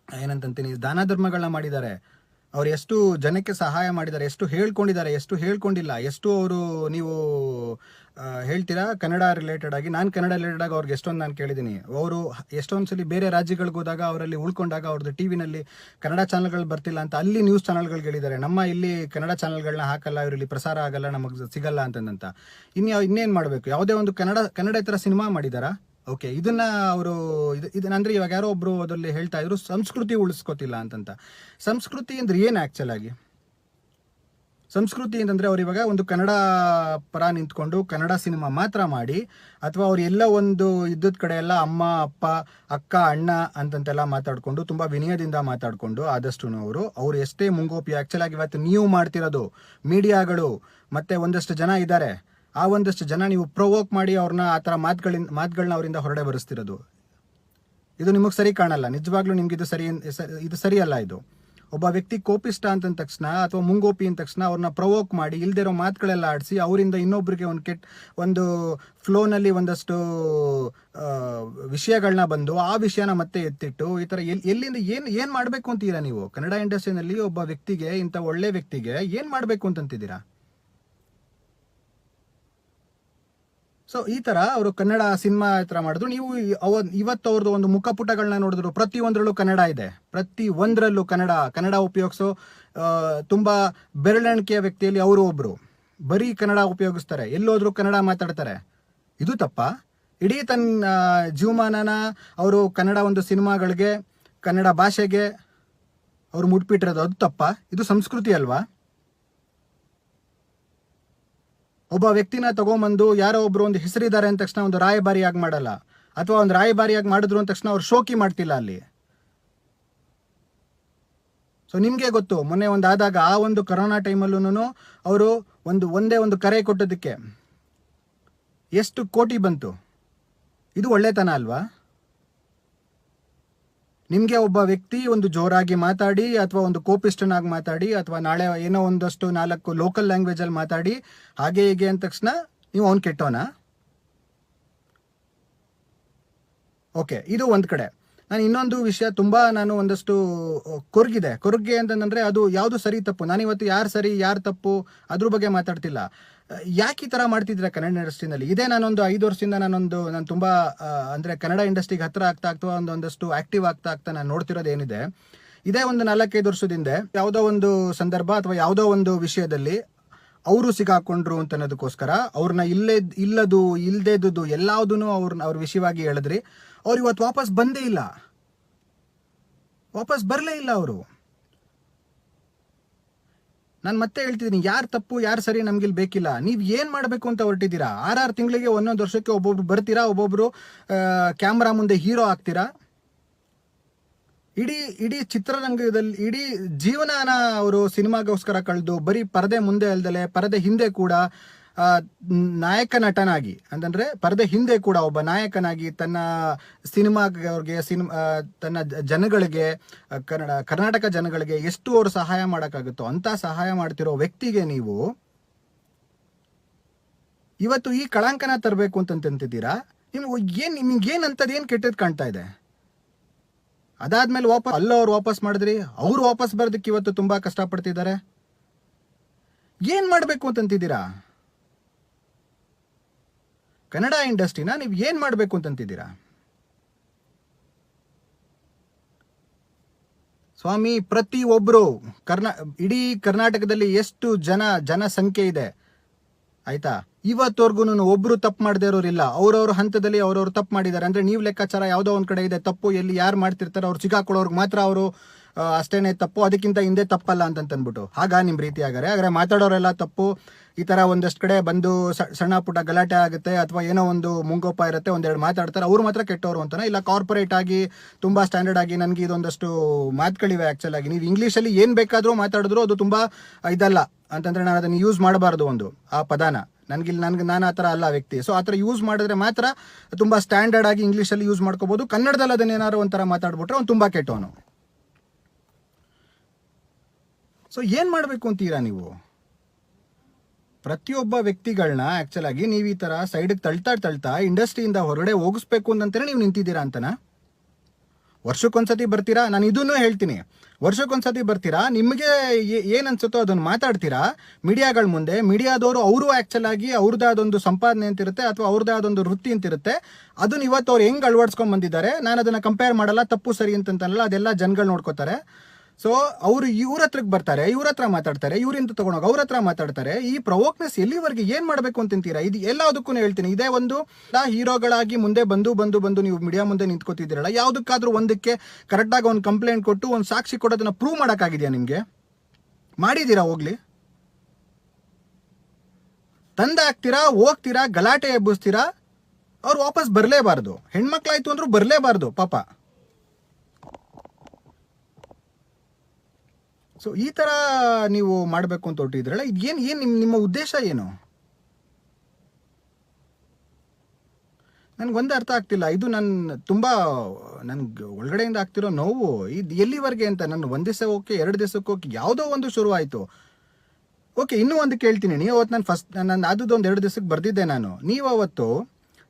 ಏನಂತಂತೀನಿ ದಾನ ಧರ್ಮಗಳನ್ನ ಮಾಡಿದ್ದಾರೆ, ಅವ್ರು ಎಷ್ಟು ಜನಕ್ಕೆ ಸಹಾಯ ಮಾಡಿದ್ದಾರೆ, ಎಷ್ಟು ಹೇಳ್ಕೊಂಡಿದ್ದಾರೆ, ಎಷ್ಟು ಹೇಳ್ಕೊಂಡಿಲ್ಲ, ಎಷ್ಟು ಅವರು ನೀವು ಹೇಳ್ತೀರಾ ಕನ್ನಡ ರಿಲೇಟೆಡ್ ಆಗಿ. ನಾನು ಕನ್ನಡ ರಿಲೇಟೆಡ್ ಆಗಿ ಅವ್ರಿಗೆ ಎಷ್ಟೊಂದು ನಾನು ಕೇಳಿದ್ದೀನಿ. ಅವರು ಎಷ್ಟೊಂದು ಸಲ ಬೇರೆ ರಾಜ್ಯಗಳಿಗೆ ಹೋದಾಗ ಅವರಲ್ಲಿ ಉಳ್ಕೊಂಡಾಗ ಅವ್ರದ್ದು ಟಿವಿನಲ್ಲಿ ಕನ್ನಡ ಚಾನಲ್ಗಳು ಬರ್ತಿಲ್ಲ ಅಂತ ಅಲ್ಲಿ ನ್ಯೂಸ್ ಚಾನಲ್ಗಳಿಗೆ ಹೇಳಿದ್ದಾರೆ, ನಮ್ಮ ಇಲ್ಲಿ ಕನ್ನಡ ಚಾನಲ್ಗಳನ್ನ ಹಾಕಲ್ಲ, ಇವರಲ್ಲಿ ಪ್ರಸಾರ ಆಗಲ್ಲ, ನಮಗೆ ಸಿಗಲ್ಲ ಅಂತಂದಂತ. ಇನ್ನೇನು ಮಾಡಬೇಕು? ಯಾವುದೇ ಒಂದು ಕನ್ನಡ ಥರ ಸಿನಿಮಾ ಮಾಡಿದಾರಾ? ಓಕೆ, ಇದನ್ನ ಅವರು ಇದನ್ನಂದ್ರೆ ಇವಾಗ ಯಾರೋ ಒಬ್ರು ಅದರಲ್ಲಿ ಹೇಳ್ತಾ ಇದ್ರು, ಸಂಸ್ಕೃತಿ ಉಳಿಸ್ಕೋತಿಲ್ಲ ಅಂತಂತ. ಸಂಸ್ಕೃತಿ ಅಂದ್ರೆ ಏನು ಆ್ಯಕ್ಚುಲ್ ಆಗಿ? ಸಂಸ್ಕೃತಿ ಅಂತಂದರೆ ಅವ್ರು ಇವಾಗ ಒಂದು ಕನ್ನಡ ಪರ ನಿಂತ್ಕೊಂಡು ಕನ್ನಡ ಸಿನಿಮಾ ಮಾತ್ರ ಮಾಡಿ, ಅಥವಾ ಅವ್ರು ಎಲ್ಲ ಒಂದು ಇದ್ದದ ಕಡೆ ಎಲ್ಲ ಅಮ್ಮ ಅಪ್ಪ ಅಕ್ಕ ಅಣ್ಣ ಅಂತಂತೆಲ್ಲ ಮಾತಾಡಿಕೊಂಡು ತುಂಬ ವಿನಯದಿಂದ ಮಾತಾಡಿಕೊಂಡು ಆದಷ್ಟು ಅವರು ಎಷ್ಟೇ ಮುಂಗೋಪಿ ಆ್ಯಕ್ಚುಲ್ ಆಗಿ ಇವತ್ತು ನೀವು ಮಾಡ್ತಿರೋದು ಮೀಡಿಯಾಗಳು ಮತ್ತು ಒಂದಷ್ಟು ಜನ ಇದ್ದಾರೆ, ಆ ಒಂದಷ್ಟು ಜನ ನೀವು ಪ್ರೊವೋಕ್ ಮಾಡಿ ಅವ್ರನ್ನ ಆ ಥರ ಮಾತುಗಳನ್ನ ಅವರಿಂದ ಹೊರಡೆ ಬರೆಸ್ತಿರೋದು. ಇದು ನಿಮಗೆ ಸರಿ ಕಾಣಲ್ಲ. ನಿಜವಾಗ್ಲೂ ನಿಮ್ಗೆ ಇದು ಸರಿಯಲ್ಲ. ಇದು ಒಬ್ಬ ವ್ಯಕ್ತಿ ಕೋಪಿಷ್ಟ ಅಂತಂದ ತಕ್ಷಣ ಅಥವಾ ಮುಂಗೋಪಿ ಅಂದ ತಕ್ಷಣ ಅವ್ರನ್ನ ಪ್ರವೋಕ್ ಮಾಡಿ ಇಲ್ದಿರೋ ಮಾತುಗಳೆಲ್ಲ ಆಡಿಸಿ ಅವರಿಂದ ಇನ್ನೊಬ್ರಿಗೆ ಒಂದು ಫ್ಲೋನಲ್ಲಿ ಒಂದಷ್ಟು ವಿಷಯಗಳನ್ನ ಬಂದು ಆ ವಿಷಯನ ಮತ್ತೆ ಎತ್ತಿಟ್ಟು ಈ ಥರ ಎಲ್ಲಿಂದ ಏನು ಮಾಡಬೇಕು ಅಂತೀರಾ ನೀವು? ಕನ್ನಡ ಇಂಡಸ್ಟ್ರಿನಲ್ಲಿ ಒಬ್ಬ ವ್ಯಕ್ತಿಗೆ, ಇಂಥ ಒಳ್ಳೆ ವ್ಯಕ್ತಿಗೆ ಏನು ಮಾಡಬೇಕು ಅಂತಂತಿದ್ದೀರಾ? ಸೊ ಈ ಥರ ಅವರು ಕನ್ನಡ ಸಿನಿಮಾ ಥರ ಮಾಡಿದ್ರು. ನೀವು ಇವತ್ತು ಅವ್ರದ್ದು ಒಂದು ಮುಖಪುಟಗಳನ್ನ ನೋಡಿದ್ರು, ಪ್ರತಿಯೊಂದರಲ್ಲೂ ಕನ್ನಡ ಇದೆ. ಪ್ರತಿಯೊಂದರಲ್ಲೂ ಕನ್ನಡ ಉಪಯೋಗಿಸೋ ತುಂಬ ಬೆರಳೆಣಿಕೆಯ ವ್ಯಕ್ತಿಯಲ್ಲಿ ಅವರು ಒಬ್ಬರು. ಬರೀ ಕನ್ನಡ ಉಪಯೋಗಿಸ್ತಾರೆ, ಎಲ್ಲೋದ್ರೂ ಕನ್ನಡ ಮಾತಾಡ್ತಾರೆ. ಇದು ತಪ್ಪಾ? ಇಡೀ ತನ್ನ ಜೀವಮಾನನ ಅವರು ಕನ್ನಡ ಒಂದು ಸಿನಿಮಾಗಳಿಗೆ, ಕನ್ನಡ ಭಾಷೆಗೆ ಅವರು ಮುಟ್ಬಿಟ್ಟಿರೋದು, ಅದು ತಪ್ಪಾ? ಇದು ಸಂಸ್ಕೃತಿ ಅಲ್ವಾ? ಒಬ್ಬ ವ್ಯಕ್ತಿನ ತಗೊಂಬಂದು ಯಾರೋ ಒಬ್ರು ಒಂದು ಹೆಸರಿದ್ದಾರೆ ಅಂದ ತಕ್ಷಣ ಒಂದು ರಾಯಭಾರಿಯಾಗಿ ಮಾಡಲ್ಲ, ಅಥವಾ ಒಂದು ರಾಯಭಾರಿಯಾಗಿ ಮಾಡಿದ್ರು ಅಂದ ತಕ್ಷಣ ಅವ್ರು ಶೋಕಿ ಮಾಡ್ತಿಲ್ಲ ಅಲ್ಲಿ. ಸೊ ನಿಮಗೆ ಗೊತ್ತು, ಮೊನ್ನೆ ಆದಾಗ ಆ ಒಂದು ಕರೋನಾ ಟೈಮಲ್ಲೂ ಅವರು ಒಂದೇ ಒಂದು ಕರೆ ಕೊಟ್ಟೋದಕ್ಕೆ ಎಷ್ಟು ಕೋಟಿ ಬಂತು. ಇದು ಒಳ್ಳೆತನ ಅಲ್ವಾ? ನಿಮಗೆ ಒಬ್ಬ ವ್ಯಕ್ತಿ ಒಂದು ಜೋರಾಗಿ ಮಾತಾಡಿ ಅಥವಾ ಒಂದು ಕೋಪಿಸ್ಟನಾಗಿ ಮಾತಾಡಿ ಅಥವಾ ನಾಳೆ ಏನೋ ಒಂದಷ್ಟು 4 ಲೋಕಲ್ ಲ್ಯಾಂಗ್ವೇಜಲ್ಲಿ ಮಾತಾಡಿ ಹಾಗೆ ಹೀಗೆ ಅಂದ ತಕ್ಷಣ ನೀವು ಅವ್ನು ಕೆಟ್ಟೋನಾ? ಓಕೆ, ಇದು ಒಂದು ಕಡೆ. ನಾನು ಇನ್ನೊಂದು ವಿಷಯ ನಾನು ಒಂದಷ್ಟು ಕೊರಗೆ ಅಂತಂದರೆ ಅದು ಯಾವುದು ಸರಿ ತಪ್ಪು. ನಾನಿವತ್ತು ಯಾರು ಸರಿ ಯಾರು ತಪ್ಪು ಅದ್ರ ಬಗ್ಗೆ ಮಾತಾಡ್ತಿಲ್ಲ. ಯಾಕೆ ಈ ಥರ ಮಾಡ್ತಿದ್ದೀರಾ ಕನ್ನಡ ಇಂಡಸ್ಟ್ರಿನಲ್ಲಿ? ಇದೇ ನಾನೊಂದು 5 ವರ್ಷದಿಂದ ನಾನು ತುಂಬ ಅಂದರೆ ಕನ್ನಡ ಇಂಡಸ್ಟ್ರಿಗೆ ಹತ್ತಿರ ಆಗ್ತಾ ಒಂದಷ್ಟು ಆ್ಯಕ್ಟಿವ್ ಆಗ್ತಾ ನಾನು ನೋಡ್ತಿರೋದು ಏನಿದೆ, ಇದೇ ಒಂದು 4-5 ವರ್ಷದಿಂದ ಯಾವುದೋ ಒಂದು ಸಂದರ್ಭ ಅಥವಾ ಯಾವುದೋ ಒಂದು ವಿಷಯದಲ್ಲಿ ಅವರು ಸಿಗಾಕೊಂಡ್ರು ಅಂತ ಅನ್ನೋದಕ್ಕೋಸ್ಕರ ಅವ್ರನ್ನ ಇಲ್ದೇದುದು ಎಲ್ಲದೂ ಅವ್ರ ವಿಷಯವಾಗಿ ಹೇಳಿದ್ರಿ. ಅವ್ರು ಇವತ್ತು ವಾಪಸ್ ಬಂದೇ ಇಲ್ಲ, ವಾಪಸ್ ಬರಲೇ ಇಲ್ಲ ಅವರು. ನಾನು ಮತ್ತೆ ಹೇಳ್ತಿದ್ದೀನಿ, ಯಾರು ತಪ್ಪು ಯಾರು ಸರಿ ನಮ್ಗಿಲ್ಲಿ ಬೇಕಿಲ್ಲ. ನೀವು ಏನು ಮಾಡಬೇಕು ಅಂತ ಹೊರಟಿದ್ದೀರಾ? 6 ತಿಂಗಳಿಗೆ, 1 ವರ್ಷಕ್ಕೆ ಒಬ್ಬೊಬ್ರು ಬರ್ತೀರಾ, ಒಬ್ಬೊಬ್ರು ಕ್ಯಾಮ್ರಾ ಮುಂದೆ ಹೀರೋ ಆಗ್ತೀರಾ. ಇಡೀ ಚಿತ್ರರಂಗದಲ್ಲಿ ಇಡೀ ಜೀವನನ ಅವರು ಸಿನಿಮಾಗೋಸ್ಕರ ಕಳೆದು ಬರೀ ಪರದೆ ಮುಂದೆ ಅಲ್ದಲೆ ಪರದೆ ಹಿಂದೆ ಕೂಡ ನಾಯಕ ನಟನಾಗಿ, ಅಂತಂದರೆ ಪರದೆ ಹಿಂದೆ ಕೂಡ ಒಬ್ಬ ನಾಯಕನಾಗಿ ತನ್ನ ತನ್ನ ಜನಗಳಿಗೆ, ಕರ್ನಾಟಕ ಜನಗಳಿಗೆ ಎಷ್ಟು ಅವರು ಸಹಾಯ ಮಾಡೋಕ್ಕಾಗುತ್ತೋ ಅಂತ ಸಹಾಯ ಮಾಡ್ತಿರೋ ವ್ಯಕ್ತಿಗೆ ನೀವು ಇವತ್ತು ಈ ಕಳಂಕನ ತರಬೇಕು ಅಂತಂತಿದ್ದೀರಾ? ನಿಮ್ಗೇನು ಅಂಥದ್ದೇನು ಕೆಟ್ಟದ್ದು ಕಾಣ್ತಾ ಇದೆ? ಅದಾದ್ಮೇಲೆ ಅವ್ರು ವಾಪಸ್ ಮಾಡಿದ್ರಿ, ಅವರು ವಾಪಸ್ ಬರೋದಕ್ಕೆ ಇವತ್ತು ತುಂಬ ಕಷ್ಟಪಡ್ತಿದ್ದಾರೆ. ಏನು ಮಾಡಬೇಕು ಅಂತಂತಿದ್ದೀರಾ? ಕನ್ನಡ ಇಂಡಸ್ಟ್ರಿನ ನೀವು ಏನು ಮಾಡಬೇಕು ಅಂತಂತಿದ್ದೀರಾ? ಸ್ವಾಮಿ, ಪ್ರತಿಯೊಬ್ಬರು ಇಡೀ ಕರ್ನಾಟಕದಲ್ಲಿ ಎಷ್ಟು ಜನಸಂಖ್ಯೆ ಇದೆ ಆಯ್ತಾ, ಇವತ್ತವರೆಗೂ ಒಬ್ರು ತಪ್ಪು ಮಾಡದೇ ಇರೋರಿಲ್ಲ. ಅವ್ರವ್ರ ಹಂತದಲ್ಲಿ ಅವ್ರವ್ರು ತಪ್ಪು ಮಾಡಿದ್ದಾರೆ ಅಂದರೆ ನೀವು ಲೆಕ್ಕಾಚಾರ ಯಾವುದೋ ಒಂದು ಕಡೆ ಇದೆ ತಪ್ಪು, ಎಲ್ಲಿ ಯಾರು ಮಾಡ್ತಿರ್ತಾರೆ ಅವ್ರು ಸಿಗಾಕೊಳ್ಳೋರ್ಗೆ ಮಾತ್ರ ಅವರು ಅಷ್ಟೇನೆ ತಪ್ಪು, ಅದಕ್ಕಿಂತ ಹಿಂದೆ ತಪ್ಪಲ್ಲ ಅಂತಂದ್ಬಿಟ್ಟು ನಿಮ್ಮ ರೀತಿ ಹಾಗಾದ್ರೆ ಮಾತಾಡೋರೆಲ್ಲ ತಪ್ಪು. ಈ ಥರ ಒಂದಷ್ಟು ಕಡೆ ಬಂದು ಸಣ್ಣ ಪುಟ್ಟ ಗಲಾಟೆ ಆಗುತ್ತೆ ಅಥವಾ ಏನೋ ಒಂದು ಮುಂಗೋಪ ಇರುತ್ತೆ, ಒಂದೆರಡು ಮಾತಾಡ್ತಾರೆ, ಅವ್ರು ಮಾತ್ರ ಕೆಟ್ಟವರು ಅಂತಾನೆ? ಇಲ್ಲ ಕಾರ್ಪೊರೇಟ್ ಆಗಿ ತುಂಬ ಸ್ಟ್ಯಾಂಡರ್ಡ್ ಆಗಿ ನನಗೆ ಇದೊಂದಷ್ಟು ಮಾತುಗಳಿವೆ. ಆ್ಯಕ್ಚುಲ್ ಆಗಿ ನೀವು ಇಂಗ್ಲೀಷಲ್ಲಿ ಏನು ಬೇಕಾದರೂ ಮಾತಾಡಿದ್ರು ಅದು ತುಂಬ ಇದಲ್ಲ ಅಂತಂದರೆ ನಾನು ಅದನ್ನು ಯೂಸ್ ಮಾಡಬಾರ್ದು ಆ ಪದಾನ. ನಾನು ಆ ಥರ ಅಲ್ಲ ವ್ಯಕ್ತಿ. ಸೊ ಆ ಥರ ಯೂಸ್ ಮಾಡಿದ್ರೆ ಮಾತ್ರ ತುಂಬ ಸ್ಟ್ಯಾಂಡರ್ಡ್ ಆಗಿ ಇಂಗ್ಲೀಷಲ್ಲಿ ಯೂಸ್ ಮಾಡ್ಕೋಬೋದು. ಕನ್ನಡದಲ್ಲಿ ಅದನ್ನೇನಾದ್ರು ಒಂಥರ ಮಾತಾಡ್ಬಿಟ್ರೆ ಅವ್ನು ತುಂಬ ಕೆಟ್ಟವನು. ಸೊ ಏನು ಮಾಡಬೇಕು ಅಂತೀರಾ ನೀವು? ಪ್ರತಿಯೊಬ್ಬ ವ್ಯಕ್ತಿಗಳನ್ನ ಆ್ಯಕ್ಚುಲ್ ಆಗಿ ನೀವು ಈ ಥರ ಸೈಡಿಗೆ ತಳ್ತಾ ಇಂಡಸ್ಟ್ರಿಯಿಂದ ಹೊರಗಡೆ ಹೋಗಿಸ್ಬೇಕು ಅಂತಂತಾನೆ ನೀವು ನಿಂತಿದ್ದೀರಾ ಅಂತನಾ? ವರ್ಷಕ್ಕೊಂದ್ಸತಿ ಬರ್ತೀರಾ, ನಾನು ಇದನ್ನು ಹೇಳ್ತೀನಿ, ವರ್ಷಕ್ಕೊಂದ್ಸತಿ ಬರ್ತೀರಾ, ನಿಮಗೆ ಏನು ಅನ್ಸುತ್ತೋ ಅದನ್ನು ಮಾತಾಡ್ತೀರಾ ಮೀಡಿಯಾಗಳ ಮುಂದೆ. ಮೀಡಿಯಾದವರು ಅವರು ಆ್ಯಕ್ಚುಲ್ ಆಗಿ ಅವ್ರದ್ದೇ ಅದೊಂದು ಸಂಪಾದನೆ ಅಂತಿರುತ್ತೆ ಅಥವಾ ಅವ್ರದ್ದೇ ಅದೊಂದು ವೃತ್ತಿ ಅಂತಿರುತ್ತೆ. ಅದನ್ನು ಇವತ್ತು ಅವ್ರು ಹೆಂಗೆ ಅಳವಡಿಸ್ಕೊಂಡು ಬಂದಿದ್ದಾರೆ, ನಾನು ಅದನ್ನು ಕಂಪೇರ್ ಮಾಡಲ್ಲ, ತಪ್ಪು ಸರಿ ಅಂತಂತಲ್ಲ, ಅದೆಲ್ಲ ಜನಗಳು ನೋಡ್ಕೋತಾರೆ. ಸೊ ಅವರು ಇವ್ರ ಹತ್ರಕ್ಕೆ ಬರ್ತಾರೆ, ಇವ್ರ ಹತ್ರ ಮಾತಾಡ್ತಾರೆ, ಇವರಿಂದ ತಗೊಂಡೋಗಿ ಅವ್ರ ಹತ್ರ ಮಾತಾಡ್ತಾರೆ. ಈ ಪ್ರವೋಕ್ನೆಸ್ ಎಲ್ಲಿವರೆಗೆ ಏನು ಮಾಡಬೇಕು ಅಂತೀರಾ? ಇದು ಎಲ್ಲದಕ್ಕೂ ಹೇಳ್ತೀನಿ, ಇದೇ ಒಂದು ಹೀರೋಗಳಾಗಿ ಮುಂದೆ ಬಂದು ನೀವು ಮೀಡಿಯಾ ಮುಂದೆ ನಿಂತ್ಕೋತಿದ್ದೀರಲ್ಲ, ಯಾವುದಕ್ಕಾದ್ರೂ ಒಂದಕ್ಕೆ ಕರೆಕ್ಟಾಗಿ ಒಂದು ಕಂಪ್ಲೇಂಟ್ ಕೊಟ್ಟು ಒಂದು ಸಾಕ್ಷಿ ಕೊಡೋದನ್ನ ಪ್ರೂವ್ ಮಾಡೋಕ್ಕಾಗಿದೆಯಾ ನಿಮಗೆ? ಮಾಡಿದ್ದೀರಾ? ಹೋಗ್ಲಿ, ತಂದಾಕ್ತೀರಾ, ಹೋಗ್ತೀರಾ, ಗಲಾಟೆ ಎಬ್ಬಿಸ್ತೀರಾ, ಅವ್ರು ವಾಪಸ್ ಬರಲೇಬಾರ್ದು. ಹೆಣ್ಮಕ್ಳಾಯ್ತು ಅಂದ್ರೂ ಬರಲೇಬಾರ್ದು ಪಾಪ. ಸೊ ಈ ಥರ ನೀವು ಮಾಡಬೇಕು ಅಂತ ಹೊರಟಿದ್ರಲ್ಲ, ಏನು ನಿಮ್ಮ ಉದ್ದೇಶ ಏನು? ನನಗೊಂದು ಅರ್ಥ ಆಗ್ತಿಲ್ಲ. ಇದು ತುಂಬ ನನ್ಗೆ ಒಳಗಡೆಯಿಂದ ಆಗ್ತಿರೋ ನೋವು. ಇದು ಎಲ್ಲಿವರೆಗೆ ಅಂತ. ನಾನು ಒಂದು ದಿವಸ ಓಕೆ, 2 ದಿವಸಕ್ಕೆ ಓಕೆ, ಯಾವುದೋ ಒಂದು ಶುರು ಆಯಿತು. ಓಕೆ, ಇನ್ನೂ ಒಂದು ಕೇಳ್ತೀನಿ. ನೀವು ಅವತ್ತು ನಾನು ಅದೊಂದು 2 ದಿವಸಕ್ಕೆ ಬರ್ದಿದ್ದೆ ನಾನು. ನೀವು ಅವತ್ತು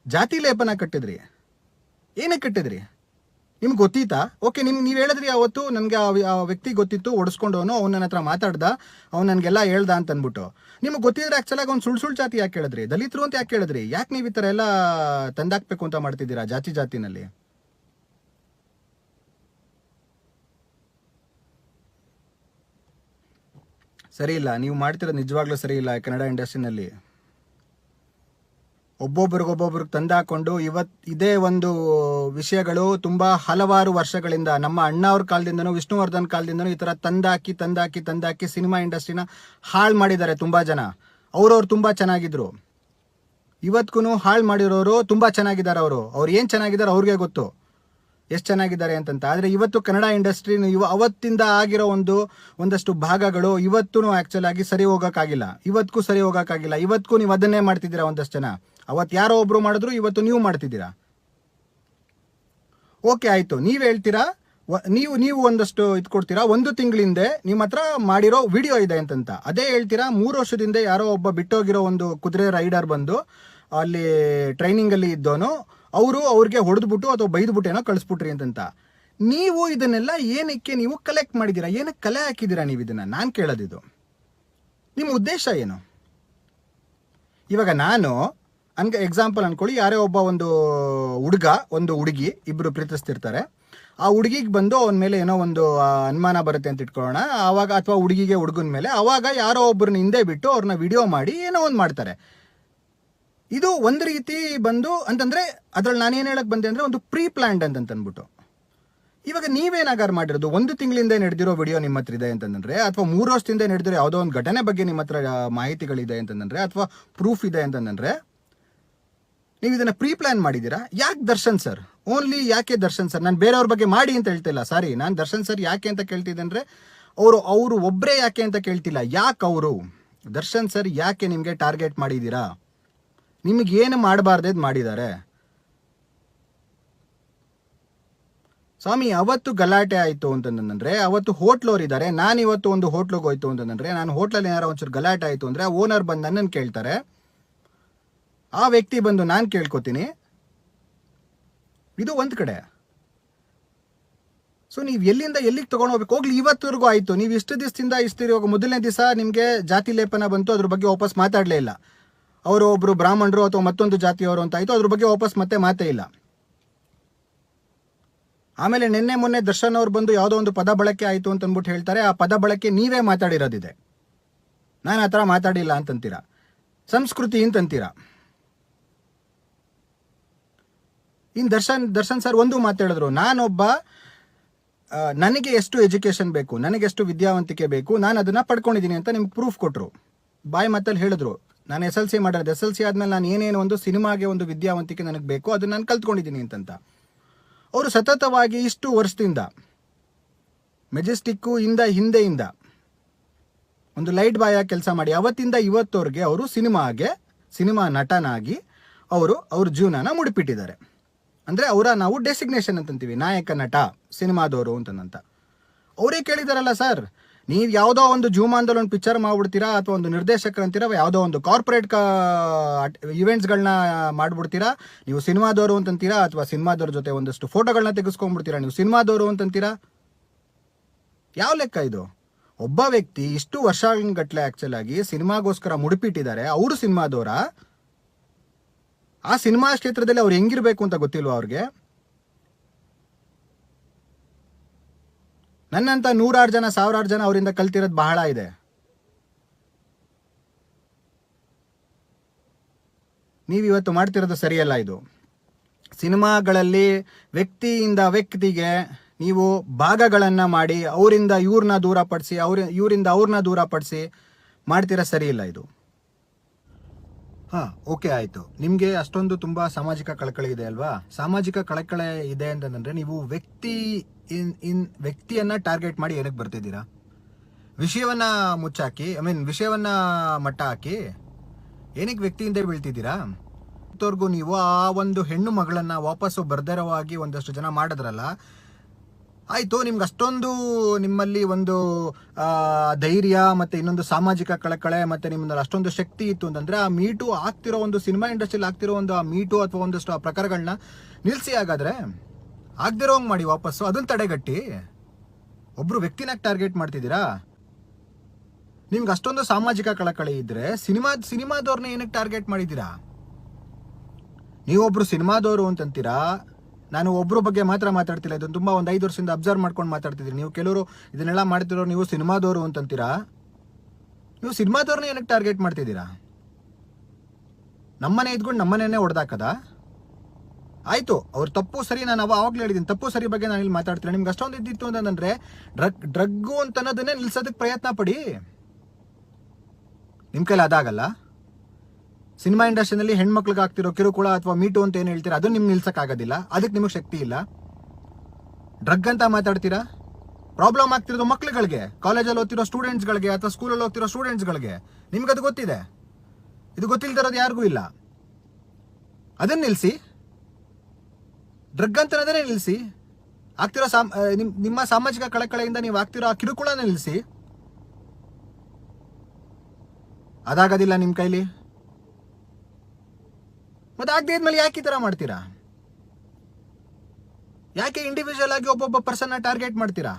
ಜಾತಿ ಲೇಪನ ಕಟ್ಟಿದ್ರಿ. ಏನಕ್ಕೆ ಕಟ್ಟಿದ್ರಿ? ನಿಮ್ಗೆ ಗೊತ್ತಿತ್ತಾ? ಓಕೆ, ನೀವು ಹೇಳಿದ್ರಿ ಅವತ್ತು ನನಗೆ ಆ ವ್ಯಕ್ತಿ ಗೊತ್ತಿತ್ತು, ಓಡಿಸ್ಕೊಂಡವನು, ಅವ್ನು ನನ್ನ ಹತ್ರ ಮಾತಾಡ್ದ, ಅವ್ನು ನನಗೆಲ್ಲ ಹೇಳ್ದ ಅಂತ ಅಂದ್ಬಿಟ್ಟು. ನಿಮ್ಗೆ ಗೊತ್ತಿದ್ರೆ ಆ್ಯಕ್ಚುಲಾಗಿ ಅವ್ನು ಸುಳ್ಳು ಜಾತಿ ಯಾಕೆ ಹೇಳಿದ್ರಿ? ದಲಿತರು ಅಂತ ಯಾಕೆ ಹೇಳಿದ್ರಿ? ಯಾಕೆ ನೀವು ಈ ಥರ ಎಲ್ಲ ತಂದಾಕ್ಬೇಕು ಅಂತ ಮಾಡ್ತಿದ್ದೀರಾ ಜಾತಿನಲ್ಲಿ? ಸರಿ ಇಲ್ಲ, ನೀವು ಮಾಡ್ತಿರೋದು ನಿಜವಾಗ್ಲೂ ಸರಿ ಇಲ್ಲ. ಕನ್ನಡ ಇಂಡಸ್ಟ್ರಿನಲ್ಲಿ ಒಬ್ಬೊಬ್ರಿಗೊಬ್ಬೊಬ್ರಿಗೆ ತಂದಾಕೊಂಡು ಇದೇ ಒಂದು ವಿಷಯಗಳು ತುಂಬ ಹಲವಾರು ವರ್ಷಗಳಿಂದ, ನಮ್ಮ ಅಣ್ಣ ಅವ್ರ ಕಾಲದಿಂದನೂ ವಿಷ್ಣುವರ್ಧನ್ ಕಾಲದಿಂದನೂ ಈ ಥರ ತಂದಾಕಿ ಸಿನಿಮಾ ಇಂಡಸ್ಟ್ರಿನ ಹಾಳು ಮಾಡಿದ್ದಾರೆ ತುಂಬ ಜನ. ಅವ್ರವ್ರು ತುಂಬ ಚೆನ್ನಾಗಿದ್ರು, ಇವತ್ತಿಗೂ ಹಾಳು ಮಾಡಿರೋರು ತುಂಬ ಚೆನ್ನಾಗಿದ್ದಾರೆ. ಅವ್ರು ಏನು ಚೆನ್ನಾಗಿದ್ದಾರೆ ಅವ್ರಿಗೆ ಗೊತ್ತು, ಎಷ್ಟು ಚೆನ್ನಾಗಿದ್ದಾರೆ ಅಂತಂತ. ಆದರೆ ಇವತ್ತು ಕನ್ನಡ ಇಂಡಸ್ಟ್ರಿ ಅವತ್ತಿಂದ ಆಗಿರೋ ಒಂದಷ್ಟು ಭಾಗಗಳು ಇವತ್ತೂ ಆ್ಯಕ್ಚುಲಾಗಿ ಸರಿ ಹೋಗೋಕ್ಕಾಗಿಲ್ಲ. ಇವತ್ತಿಗೂ ಸರಿ ಹೋಗೋಕ್ಕಾಗಿಲ್ಲ. ಇವತ್ತಿಗೂ ನೀವು ಅದನ್ನೇ ಮಾಡ್ತಿದ್ದೀರಾ. ಒಂದಷ್ಟು ಜನ ಅವತ್ತು ಯಾರೋ ಒಬ್ರು ಮಾಡಿದ್ರು, ಇವತ್ತು ನೀವು ಮಾಡ್ತಿದ್ದೀರಾ. ಓಕೆ, ಆಯಿತು, ನೀವು ಹೇಳ್ತೀರಾ, ನೀವು ಒಂದಷ್ಟು ಇದು ಕೊಡ್ತೀರಾ. 1 ತಿಂಗಳಿಂದ ನಿಮ್ಮ ಹತ್ರ ಮಾಡಿರೋ ವಿಡಿಯೋ ಇದೆ ಅಂತಂತ. ಅದೇ ಹೇಳ್ತೀರಾ 3 ವರ್ಷದಿಂದ ಯಾರೋ ಒಬ್ಬ ಬಿಟ್ಟೋಗಿರೋ ಒಂದು ಕುದುರೆ ರೈಡರ್ ಬಂದು ಅಲ್ಲಿ ಟ್ರೈನಿಂಗಲ್ಲಿ ಇದ್ದೋನು, ಅವ್ರಿಗೆ ಹೊಡೆದ್ಬಿಟ್ಟು ಅಥವಾ ಬೈದ್ಬಿಟ್ಟು ಏನೋ ಕಳಿಸ್ಬಿಟ್ರಿ ಅಂತಂತ. ನೀವು ಇದನ್ನೆಲ್ಲ ಏನಕ್ಕೆ ನೀವು ಕಲೆಕ್ಟ್ ಮಾಡಿದ್ದೀರಾ? ಏನಕ್ಕೆ ಕಲೆ ಹಾಕಿದ್ದೀರಾ ನೀವು ಇದನ್ನು? ನಾನು ಕೇಳೋದಿದು, ನಿಮ್ಮ ಉದ್ದೇಶ ಏನು? ಇವಾಗ ನಾನು ಎಕ್ಸಾಂಪಲ್ ಅನ್ಕೊಳ್ಳಿ, ಯಾರೇ ಒಬ್ಬ ಒಂದು ಹುಡುಗ ಒಂದು ಹುಡುಗಿ ಇಬ್ಬರು ಪ್ರೀತಿಸ್ತಿರ್ತಾರೆ. ಆ ಹುಡುಗಿಗೆ ಬಂದು ಅವನ ಮೇಲೆ ಏನೋ ಒಂದು ಅನುಮಾನ ಬರುತ್ತೆ ಅಂತ ಇಟ್ಕೊಳ್ಳೋಣ. ಆವಾಗ ಅಥವಾ ಹುಡುಗಿಗೆ ಹುಡುಗನ ಮೇಲೆ, ಆವಾಗ ಯಾರೋ ಒಬ್ಬರನ್ನ ಹಿಂದೆ ಬಿಟ್ಟು ಅವ್ರನ್ನ ವಿಡಿಯೋ ಮಾಡಿ ಏನೋ ಒಂದು ಮಾಡ್ತಾರೆ. ಇದು ಒಂದು ರೀತಿ ಬಂದು ಅಂತಂದರೆ ಅದ್ರಲ್ಲಿ ನಾನೇನು ಹೇಳಕ್ಕೆ ಬಂದೆ ಅಂದರೆ ಒಂದು ಪ್ರೀ ಪ್ಲ್ಯಾಂಡ್ ಅಂತಂದ್ಬಿಟ್ಟು. ಇವಾಗ ನೀವೇನಾಗಾರು ಮಾಡಿರೋದು 1 ತಿಂಗಳಿಂದ ನಡೆದಿರೋ ವಿಡಿಯೋ ನಿಮ್ಮ ಹತ್ರ ಇದೆ ಅಂತಂದರೆ, ಅಥವಾ 3 ವರ್ಷದಿಂದ ನಡೆದಿರೋ ಯಾವುದೋ ಒಂದು ಘಟನೆ ಬಗ್ಗೆ ನಿಮ್ಮ ಹತ್ರ ಮಾಹಿತಿಗಳಿದೆ ಅಂತಂದರೆ, ಅಥವಾ ಪ್ರೂಫ್ ಇದೆ ಅಂತಂದರೆ, ನೀವು ಇದನ್ನು ಪ್ರೀ ಪ್ಲ್ಯಾನ್ ಮಾಡಿದ್ದೀರಾ. ಯಾಕೆ ದರ್ಶನ್ ಸರ್? ಓನ್ಲಿ ಯಾಕೆ ದರ್ಶನ್ ಸರ್? ನಾನು ಬೇರೆಯವ್ರ ಬಗ್ಗೆ ಮಾಡಿ ಅಂತ ಹೇಳ್ತಿಲ್ಲ, ಸಾರಿ. ನಾನು ದರ್ಶನ್ ಸರ್ ಯಾಕೆ ಅಂತ ಕೇಳ್ತಿದ್ದೆ ಅಂದರೆ, ಅವರು ಒಬ್ಬರೇ ಯಾಕೆ ಅಂತ ಕೇಳ್ತಿಲ್ಲ. ಯಾಕೆ ಅವರು ದರ್ಶನ್ ಸರ್ ಯಾಕೆ ನಿಮಗೆ ಟಾರ್ಗೆಟ್ ಮಾಡಿದ್ದೀರಾ? ನಿಮಗೇನು ಮಾಡಬಾರ್ದೇದು ಮಾಡಿದ್ದಾರೆ ಸ್ವಾಮಿ. ಅವತ್ತು ಗಲಾಟೆ ಆಯಿತು ಅಂತಂದ್ರೆ, ಅವತ್ತು ಹೋಟ್ಲವ್ರು ಇದ್ದಾರೆ, ನಾನು ಇವತ್ತು ಒಂದು ಹೋಟ್ಲಿಗೆ ಹೋಯ್ತು ಅಂತಂದ್ರೆ, ನಾನು ಹೋಟ್ಲಲ್ಲಿ ಏನಾರು ಒಂಚೂರು ಗಲಾಟೆ ಆಯಿತು ಅಂದರೆ ಆ ಓನರ್ ಬಂದು ನನ್ನನ್ನು ಕೇಳ್ತಾರೆ, ಆ ವ್ಯಕ್ತಿ ಬಂದು ನಾನು ಕೇಳ್ಕೊತೀನಿ. ಇದು ಒಂದು ಕಡೆ. ಸೊ ನೀವು ಎಲ್ಲಿಂದ ಎಲ್ಲಿಗೆ ತೊಗೊಂಡು ಹೋಗ್ಬೇಕು? ಹೋಗ್ಲಿ, ಇವತ್ತವರೆಗೂ ಆಯಿತು. ನೀವು ಇಷ್ಟು ದಿವಸದಿಂದ ಇವಾಗ ಮೊದಲನೇ ದಿವಸ ನಿಮಗೆ ಜಾತಿ ಲೇಪನ ಬಂತು, ಅದ್ರ ಬಗ್ಗೆ ವಾಪಸ್ ಮಾತಾಡಲೇ ಇಲ್ಲ. ಅವರು ಒಬ್ಬರು ಬ್ರಾಹ್ಮಣರು ಅಥವಾ ಮತ್ತೊಂದು ಜಾತಿಯವರು ಅಂತ ಆಯಿತು, ಅದ್ರ ಬಗ್ಗೆ ವಾಪಸ್ ಮತ್ತೆ ಮಾತೇ ಇಲ್ಲ. ಆಮೇಲೆ ನಿನ್ನೆ ಮೊನ್ನೆ ದರ್ಶನ್ ಅವ್ರು ಬಂದು ಯಾವುದೋ ಒಂದು ಪದ ಬಳಕೆ ಆಯಿತು ಅಂತ ಅಂದ್ಬಿಟ್ಟು ಹೇಳ್ತಾರೆ. ಆ ಪದ ಬಳಕೆ ನೀವೇ ಮಾತಾಡಿರೋದಿದೆ, ನಾನು ಆ ಥರ ಮಾತಾಡಿಲ್ಲ ಅಂತಂತೀರಾ. ಸಂಸ್ಕೃತಿ ಅಂತಂತೀರಾ. ಇನ್ನು ದರ್ಶನ್ ಸರ್ ಒಂದು ಮಾತಾಡಿದ್ರು, ನಾನೊಬ್ಬ, ನನಗೆ ಎಷ್ಟು ಎಜುಕೇಷನ್ ಬೇಕು, ನನಗೆ ಎಷ್ಟು ವಿದ್ಯಾವಂತಿಕೆ ಬೇಕು, ನಾನು ಅದನ್ನು ಪಡ್ಕೊಂಡಿದ್ದೀನಿ ಅಂತ ನಿಮ್ಗೆ ಪ್ರೂಫ್ ಕೊಟ್ಟರು. ಬಾಯಿ ಮಾತಲ್ಲಿ ಹೇಳಿದ್ರು, ನಾನು SLC ಮಾಡಿರೋದು, SLC ಆದಮೇಲೆ ನಾನು ಏನೇನು ಒಂದು ಸಿನಿಮಾಗೆ ಒಂದು ವಿದ್ಯಾವಂತಿಕೆ ನನಗೆ ಬೇಕು ಅದನ್ನು ನಾನು ಕಲ್ತ್ಕೊಂಡಿದ್ದೀನಿ ಅಂತಂತ. ಅವರು ಸತತವಾಗಿ ಇಷ್ಟು ವರ್ಷದಿಂದ ಮೆಜೆಸ್ಟಿಕ್ಕು ಹಿಂದೆಯಿಂದ ಒಂದು ಲೈಟ್ ಬಾಯ್ ಆಗಿ ಕೆಲಸ ಮಾಡಿ ಅವತ್ತಿಂದ ಇವತ್ತವ್ರಿಗೆ ಅವರು ಸಿನಿಮಾ ನಟನಾಗಿ ಅವ್ರ ಜೀವನನ ಮುಡಿಪಿಟ್ಟಿದ್ದಾರೆ. ಅಂದರೆ ನಾವು ಡೆಸಿಗ್ನೇಷನ್ ಅಂತಂತೀವಿ, ನಾಯಕ ನಟ ಸಿನಿಮಾದವರು ಅಂತಂತ. ಅವರೇ ಕೇಳಿದಾರಲ್ಲ ಸರ್, ನೀವು ಯಾವುದೋ ಒಂದು ಜೂಮಾನ್ದಲ್ಲಿ ಒಂದು ಪಿಕ್ಚರ್ ಮಾಡ್ಬಿಡ್ತೀರಾ, ಅಥವಾ ಒಂದು ನಿರ್ದೇಶಕರಂತೀರಾ, ಯಾವುದೋ ಒಂದು ಕಾರ್ಪೊರೇಟ್ ಇವೆಂಟ್ಸ್ಗಳನ್ನ ಮಾಡ್ಬಿಡ್ತೀರಾ, ನೀವು ಸಿನಿಮಾದವರು ಅಂತಂತೀರಾ, ಅಥವಾ ಸಿನಿಮಾದವ್ರ ಜೊತೆ ಒಂದಷ್ಟು ಫೋಟೋಗಳನ್ನ ತೆಗೆಸ್ಕೊಂಡ್ಬಿಡ್ತೀರಾ, ನೀವು ಸಿನಿಮಾದವರು ಅಂತಂತೀರಾ. ಯಾವ ಲೆಕ್ಕ ಇದು? ಒಬ್ಬ ವ್ಯಕ್ತಿ ಇಷ್ಟು ವರ್ಷಗಟ್ಟಲೆ ಆ್ಯಕ್ಚುಲಾಗಿ ಸಿನಿಮಾಗೋಸ್ಕರ ಮುಡಿಪಿಟ್ಟಿದ್ದಾರೆ, ಅವರು ಸಿನಿಮಾದವರ. ಆ ಸಿನಿಮಾ ಕ್ಷೇತ್ರದಲ್ಲಿ ಅವ್ರು ಹೆಂಗಿರ್ಬೇಕು ಅಂತ ಗೊತ್ತಿಲ್ವಾ ಅವ್ರಿಗೆ? ನನ್ನಂತ 100 ಜನ 1000 ಜನ ಅವರಿಂದ ಕಲ್ತಿರೋದು ಬಹಳ ಇದೆ. ನೀವು ಇವತ್ತು ಮಾಡ್ತಿರೋದು ಸರಿಯಲ್ಲ. ಇದು ಸಿನಿಮಾಗಳಲ್ಲಿ ವ್ಯಕ್ತಿಯಿಂದ ವ್ಯಕ್ತಿಗೆ ನೀವು ಭಾಗಗಳನ್ನು ಮಾಡಿ ಅವರಿಂದ ಇವ್ರನ್ನ ದೂರಪಡಿಸಿ ಇವರಿಂದ ಅವ್ರನ್ನ ದೂರಪಡಿಸಿ ಮಾಡ್ತಿರೋ ಸರಿ ಇಲ್ಲ ಇದು. ಓಕೆ, ಆಯಿತು. ನಿಮಗೆ ಅಷ್ಟೊಂದು ತುಂಬ ಸಾಮಾಜಿಕ ಕಳಕಳಿ ಇದೆ ಅಲ್ವಾ? ಸಾಮಾಜಿಕ ಕಳಕಳಿ ಇದೆ ಅಂತಂದರೆ ನೀವು ವ್ಯಕ್ತಿಯನ್ನು ಟಾರ್ಗೆಟ್ ಮಾಡಿ ಏನಕ್ಕೆ ಬರ್ತಿದ್ದೀರಾ? ವಿಷಯವನ್ನು ಮುಚ್ಚಾಕಿ, ವಿಷಯವನ್ನು ಮಟ್ಟ ಹಾಕಿ ಏನಕ್ಕೆ ವ್ಯಕ್ತಿಯಿಂದ ಬೀಳ್ತಿದ್ದೀರಾ? ಇವತ್ತವರೆಗೂ ನೀವು ಆ ಒಂದು ಹೆಣ್ಣು ಮಗಳನ್ನ ವಾಪಸ್ಸು ಬರ್ದರವಾಗಿ ಒಂದಷ್ಟು ಜನ ಮಾಡಿದ್ರಲ್ಲ, ಆಯಿತು, ನಿಮ್ಗೆ ಅಷ್ಟೊಂದು ನಿಮ್ಮಲ್ಲಿ ಒಂದು ಧೈರ್ಯ ಮತ್ತು ಇನ್ನೊಂದು ಸಾಮಾಜಿಕ ಕಳಕಳೆ ಮತ್ತು ನಿಮ್ಮಲ್ಲಿ ಅಷ್ಟೊಂದು ಶಕ್ತಿ ಇತ್ತು ಅಂತಂದರೆ, ಆ ಮೀಟು ಆಗ್ತಿರೋ ಒಂದು ಸಿನಿಮಾ ಇಂಡಸ್ಟ್ರಿಯಲ್ಲಿ ಆಗ್ತಿರೋ ಒಂದು ಆ ಮೀಟು ಅಥವಾ ಒಂದಷ್ಟು ಆ ಪ್ರಕಾರಗಳನ್ನ ನಿಲ್ಲಿಸಿ. ಹಾಗಾದರೆ ಆಗದಿರೋಂಗೆ ಮಾಡಿ ವಾಪಸ್ಸು, ಅದನ್ನು ತಡೆಗಟ್ಟಿ. ಒಬ್ಬರು ವ್ಯಕ್ತಿನಾಗ ಟಾರ್ಗೆಟ್ ಮಾಡ್ತಿದ್ದೀರಾ? ನಿಮ್ಗೆ ಅಷ್ಟೊಂದು ಸಾಮಾಜಿಕ ಕಳಕಳಿ ಇದ್ದರೆ ಸಿನಿಮಾದವ್ರನ್ನ ಏನಕ್ಕೆ ಟಾರ್ಗೆಟ್ ಮಾಡಿದ್ದೀರಾ? ನೀವೊಬ್ಬರು ಸಿನಿಮಾದವರು ಅಂತಂತೀರಾ. ನಾನು ಒಬ್ಬರ ಬಗ್ಗೆ ಮಾತ್ರ ಮಾತಾಡ್ತಿಲ್ಲ, ಇದನ್ನು ತುಂಬ ಒಂದು 5 ವರ್ಷದಿಂದ ಅಬ್ಸರ್ವ್ ಮಾಡ್ಕೊಂಡು ಮಾತಾಡ್ತಿದ್ದೀರಿ. ನೀವು ಕೆಲವರು ಇದನ್ನೆಲ್ಲ ಮಾಡ್ತಿರೋ ನೀವು ಸಿನಿಮಾದವರು ಅಂತಂತೀರಾ. ನೀವು ಸಿನಿಮಾದವ್ರನ್ನ ಏನಕ್ಕೆ ಟಾರ್ಗೆಟ್ ಮಾಡ್ತಿದ್ದೀರಾ? ನಮ್ಮನೆ ಇದ್ಕೊಂಡು ನಮ್ಮನೇ ಹೊಡೆದಾಕದ? ಆಯಿತು, ಅವ್ರು ತಪ್ಪು ಸರಿ, ನಾನು ಆವಾಗಲೇ ಹೇಳಿದ್ದೀನಿ, ತಪ್ಪು ಸರಿ ಬಗ್ಗೆ ನಾನು ಇಲ್ಲಿ ಮಾತಾಡ್ತೀನಿ. ನಿಮ್ಗೆ ಅಷ್ಟೊಂದು ಇದ್ದಿತ್ತು ಅಂತಂದರೆ ಡ್ರಗ್ಗು ಅಂತ ಅನ್ನೋದನ್ನೇ ನಿಲ್ಸೋದಕ್ಕೆ ಪ್ರಯತ್ನ ಪಡಿ. ನಿಮ್ಮ ಕೈಲಿ ಅದಾಗಲ್ಲ. ಸಿನಿಮಾ ಇಂಡಸ್ಟ್ರಿನಲ್ಲಿ ಹೆಣ್ಮಕ್ಳಿಗೆ ಆಗ್ತಿರೋ ಕಿರುಕುಳ ಅಥವಾ ಮೀಟು ಅಂತ ಏನು ಹೇಳ್ತೀರಾ, ಅದನ್ನು ನಿಮ್ಗೆ ನಿಲ್ಸೋಕ್ಕಾಗೋದಿಲ್ಲ. ಅದಕ್ಕೆ ನಿಮಗೆ ಶಕ್ತಿ ಇಲ್ಲ. ಡ್ರಗ್ ಅಂತ ಮಾತಾಡ್ತೀರಾ. ಪ್ರಾಬ್ಲಮ್ ಆಗ್ತಿರೋದು ಮಕ್ಳುಗಳಿಗೆ, ಕಾಲೇಜಲ್ಲಿ ಓದ್ತಿರೋ ಸ್ಟೂಡೆಂಟ್ಸ್ಗಳಿಗೆ ಅಥವಾ ಸ್ಕೂಲಲ್ಲಿ ಓದ್ತಿರೋ ಸ್ಟೂಡೆಂಟ್ಸ್ಗಳಿಗೆ. ನಿಮ್ಗೆ ಅದು ಗೊತ್ತಿದೆ. ಇದು ಗೊತ್ತಿಲ್ದಿರೋದು ಯಾರಿಗೂ ಇಲ್ಲ. ಅದನ್ನು ನಿಲ್ಲಿಸಿ. ಡ್ರಗ್ ಅಂತನದೇ ನಿಲ್ಲಿಸಿ. ಆಗ್ತಿರೋ ನಿಮ್ಮ ಸಾಮಾಜಿಕ ಕಳಕಳೆಯಿಂದ ನೀವು ಆಗ್ತಿರೋ ಆ ಕಿರುಕುಳನ ನಿಲ್ಲಿಸಿ. ಅದಾಗೋದಿಲ್ಲ ನಿಮ್ಮ ಕೈಲಿ. ಮತ್ತೆ ಆಗದೆ ಇದ್ಮೇಲೆ ಯಾಕೆ ಈ ಥರ ಮಾಡ್ತೀರಾ? ಯಾಕೆ ಇಂಡಿವಿಜುವಲ್ ಆಗಿ ಒಬ್ಬೊಬ್ಬ ಪರ್ಸನ್ನ ಟಾರ್ಗೆಟ್ ಮಾಡ್ತೀರಾ?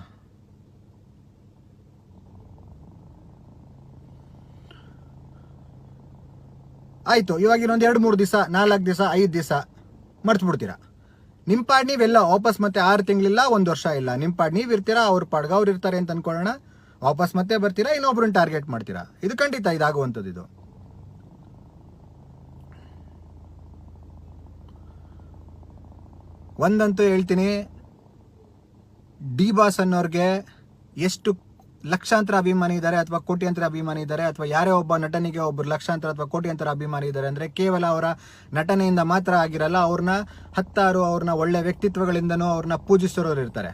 ಆಯಿತು, ಇವಾಗ ಇನ್ನೊಂದು 2-3 ದಿವಸ, 4 ದಿವಸ, 5 ದಿವಸ ಮರ್ತು ಬಿಡ್ತೀರಾ. ನಿಮ್ಮ ಪಾಡ್ ನೀವೆಲ್ಲ ವಾಪಸ್ ಮತ್ತೆ 6 ತಿಂಗಳಿಲ್ಲ, 1 ವರ್ಷ ಇಲ್ಲ, ನಿಮ್ಮ ಪಾಡ್ ನೀವು ಇರ್ತೀರಾ, ಅವ್ರ ಪಾಡ್ಗೆ ಅವ್ರು ಇರ್ತಾರೆ ಅಂತ ಅನ್ಕೊಳ್ಳೋಣ. ವಾಪಸ್ ಮತ್ತೆ ಬರ್ತೀರಾ, ಇನ್ನೊಬ್ರನ್ನ ಟಾರ್ಗೆಟ್ ಮಾಡ್ತೀರಾ. ಇದು ಖಂಡಿತ ಇದಾಗುವಂಥದ್ದು. ಇದು ಒಂದಂತೂ ಹೇಳ್ತೀನಿ, ಡಿ ಬಾಸ್ ಅನ್ನೋರ್ಗೆ ಎಷ್ಟು ಲಕ್ಷಾಂತರ ಅಭಿಮಾನಿ ಇದ್ದಾರೆ ಅಥವಾ ಕೋಟ್ಯಾಂತರ ಅಭಿಮಾನಿ ಇದ್ದಾರೆ, ಅಥವಾ ಯಾರೇ ಒಬ್ಬ ನಟನಿಗೆ ಒಬ್ಬರು ಲಕ್ಷಾಂತರ ಅಥವಾ ಕೋಟ್ಯಾಂತರ ಅಭಿಮಾನಿ ಇದ್ದಾರೆ ಅಂದರೆ ಕೇವಲ ಅವರ ನಟನೆಯಿಂದ ಮಾತ್ರ ಆಗಿರಲ್ಲ. ಅವ್ರನ್ನ ಅವ್ರನ್ನ ಒಳ್ಳೆ ವ್ಯಕ್ತಿತ್ವಗಳಿಂದನೂ ಅವ್ರನ್ನ ಪೂಜಿಸೋರು ಇರ್ತಾರೆ.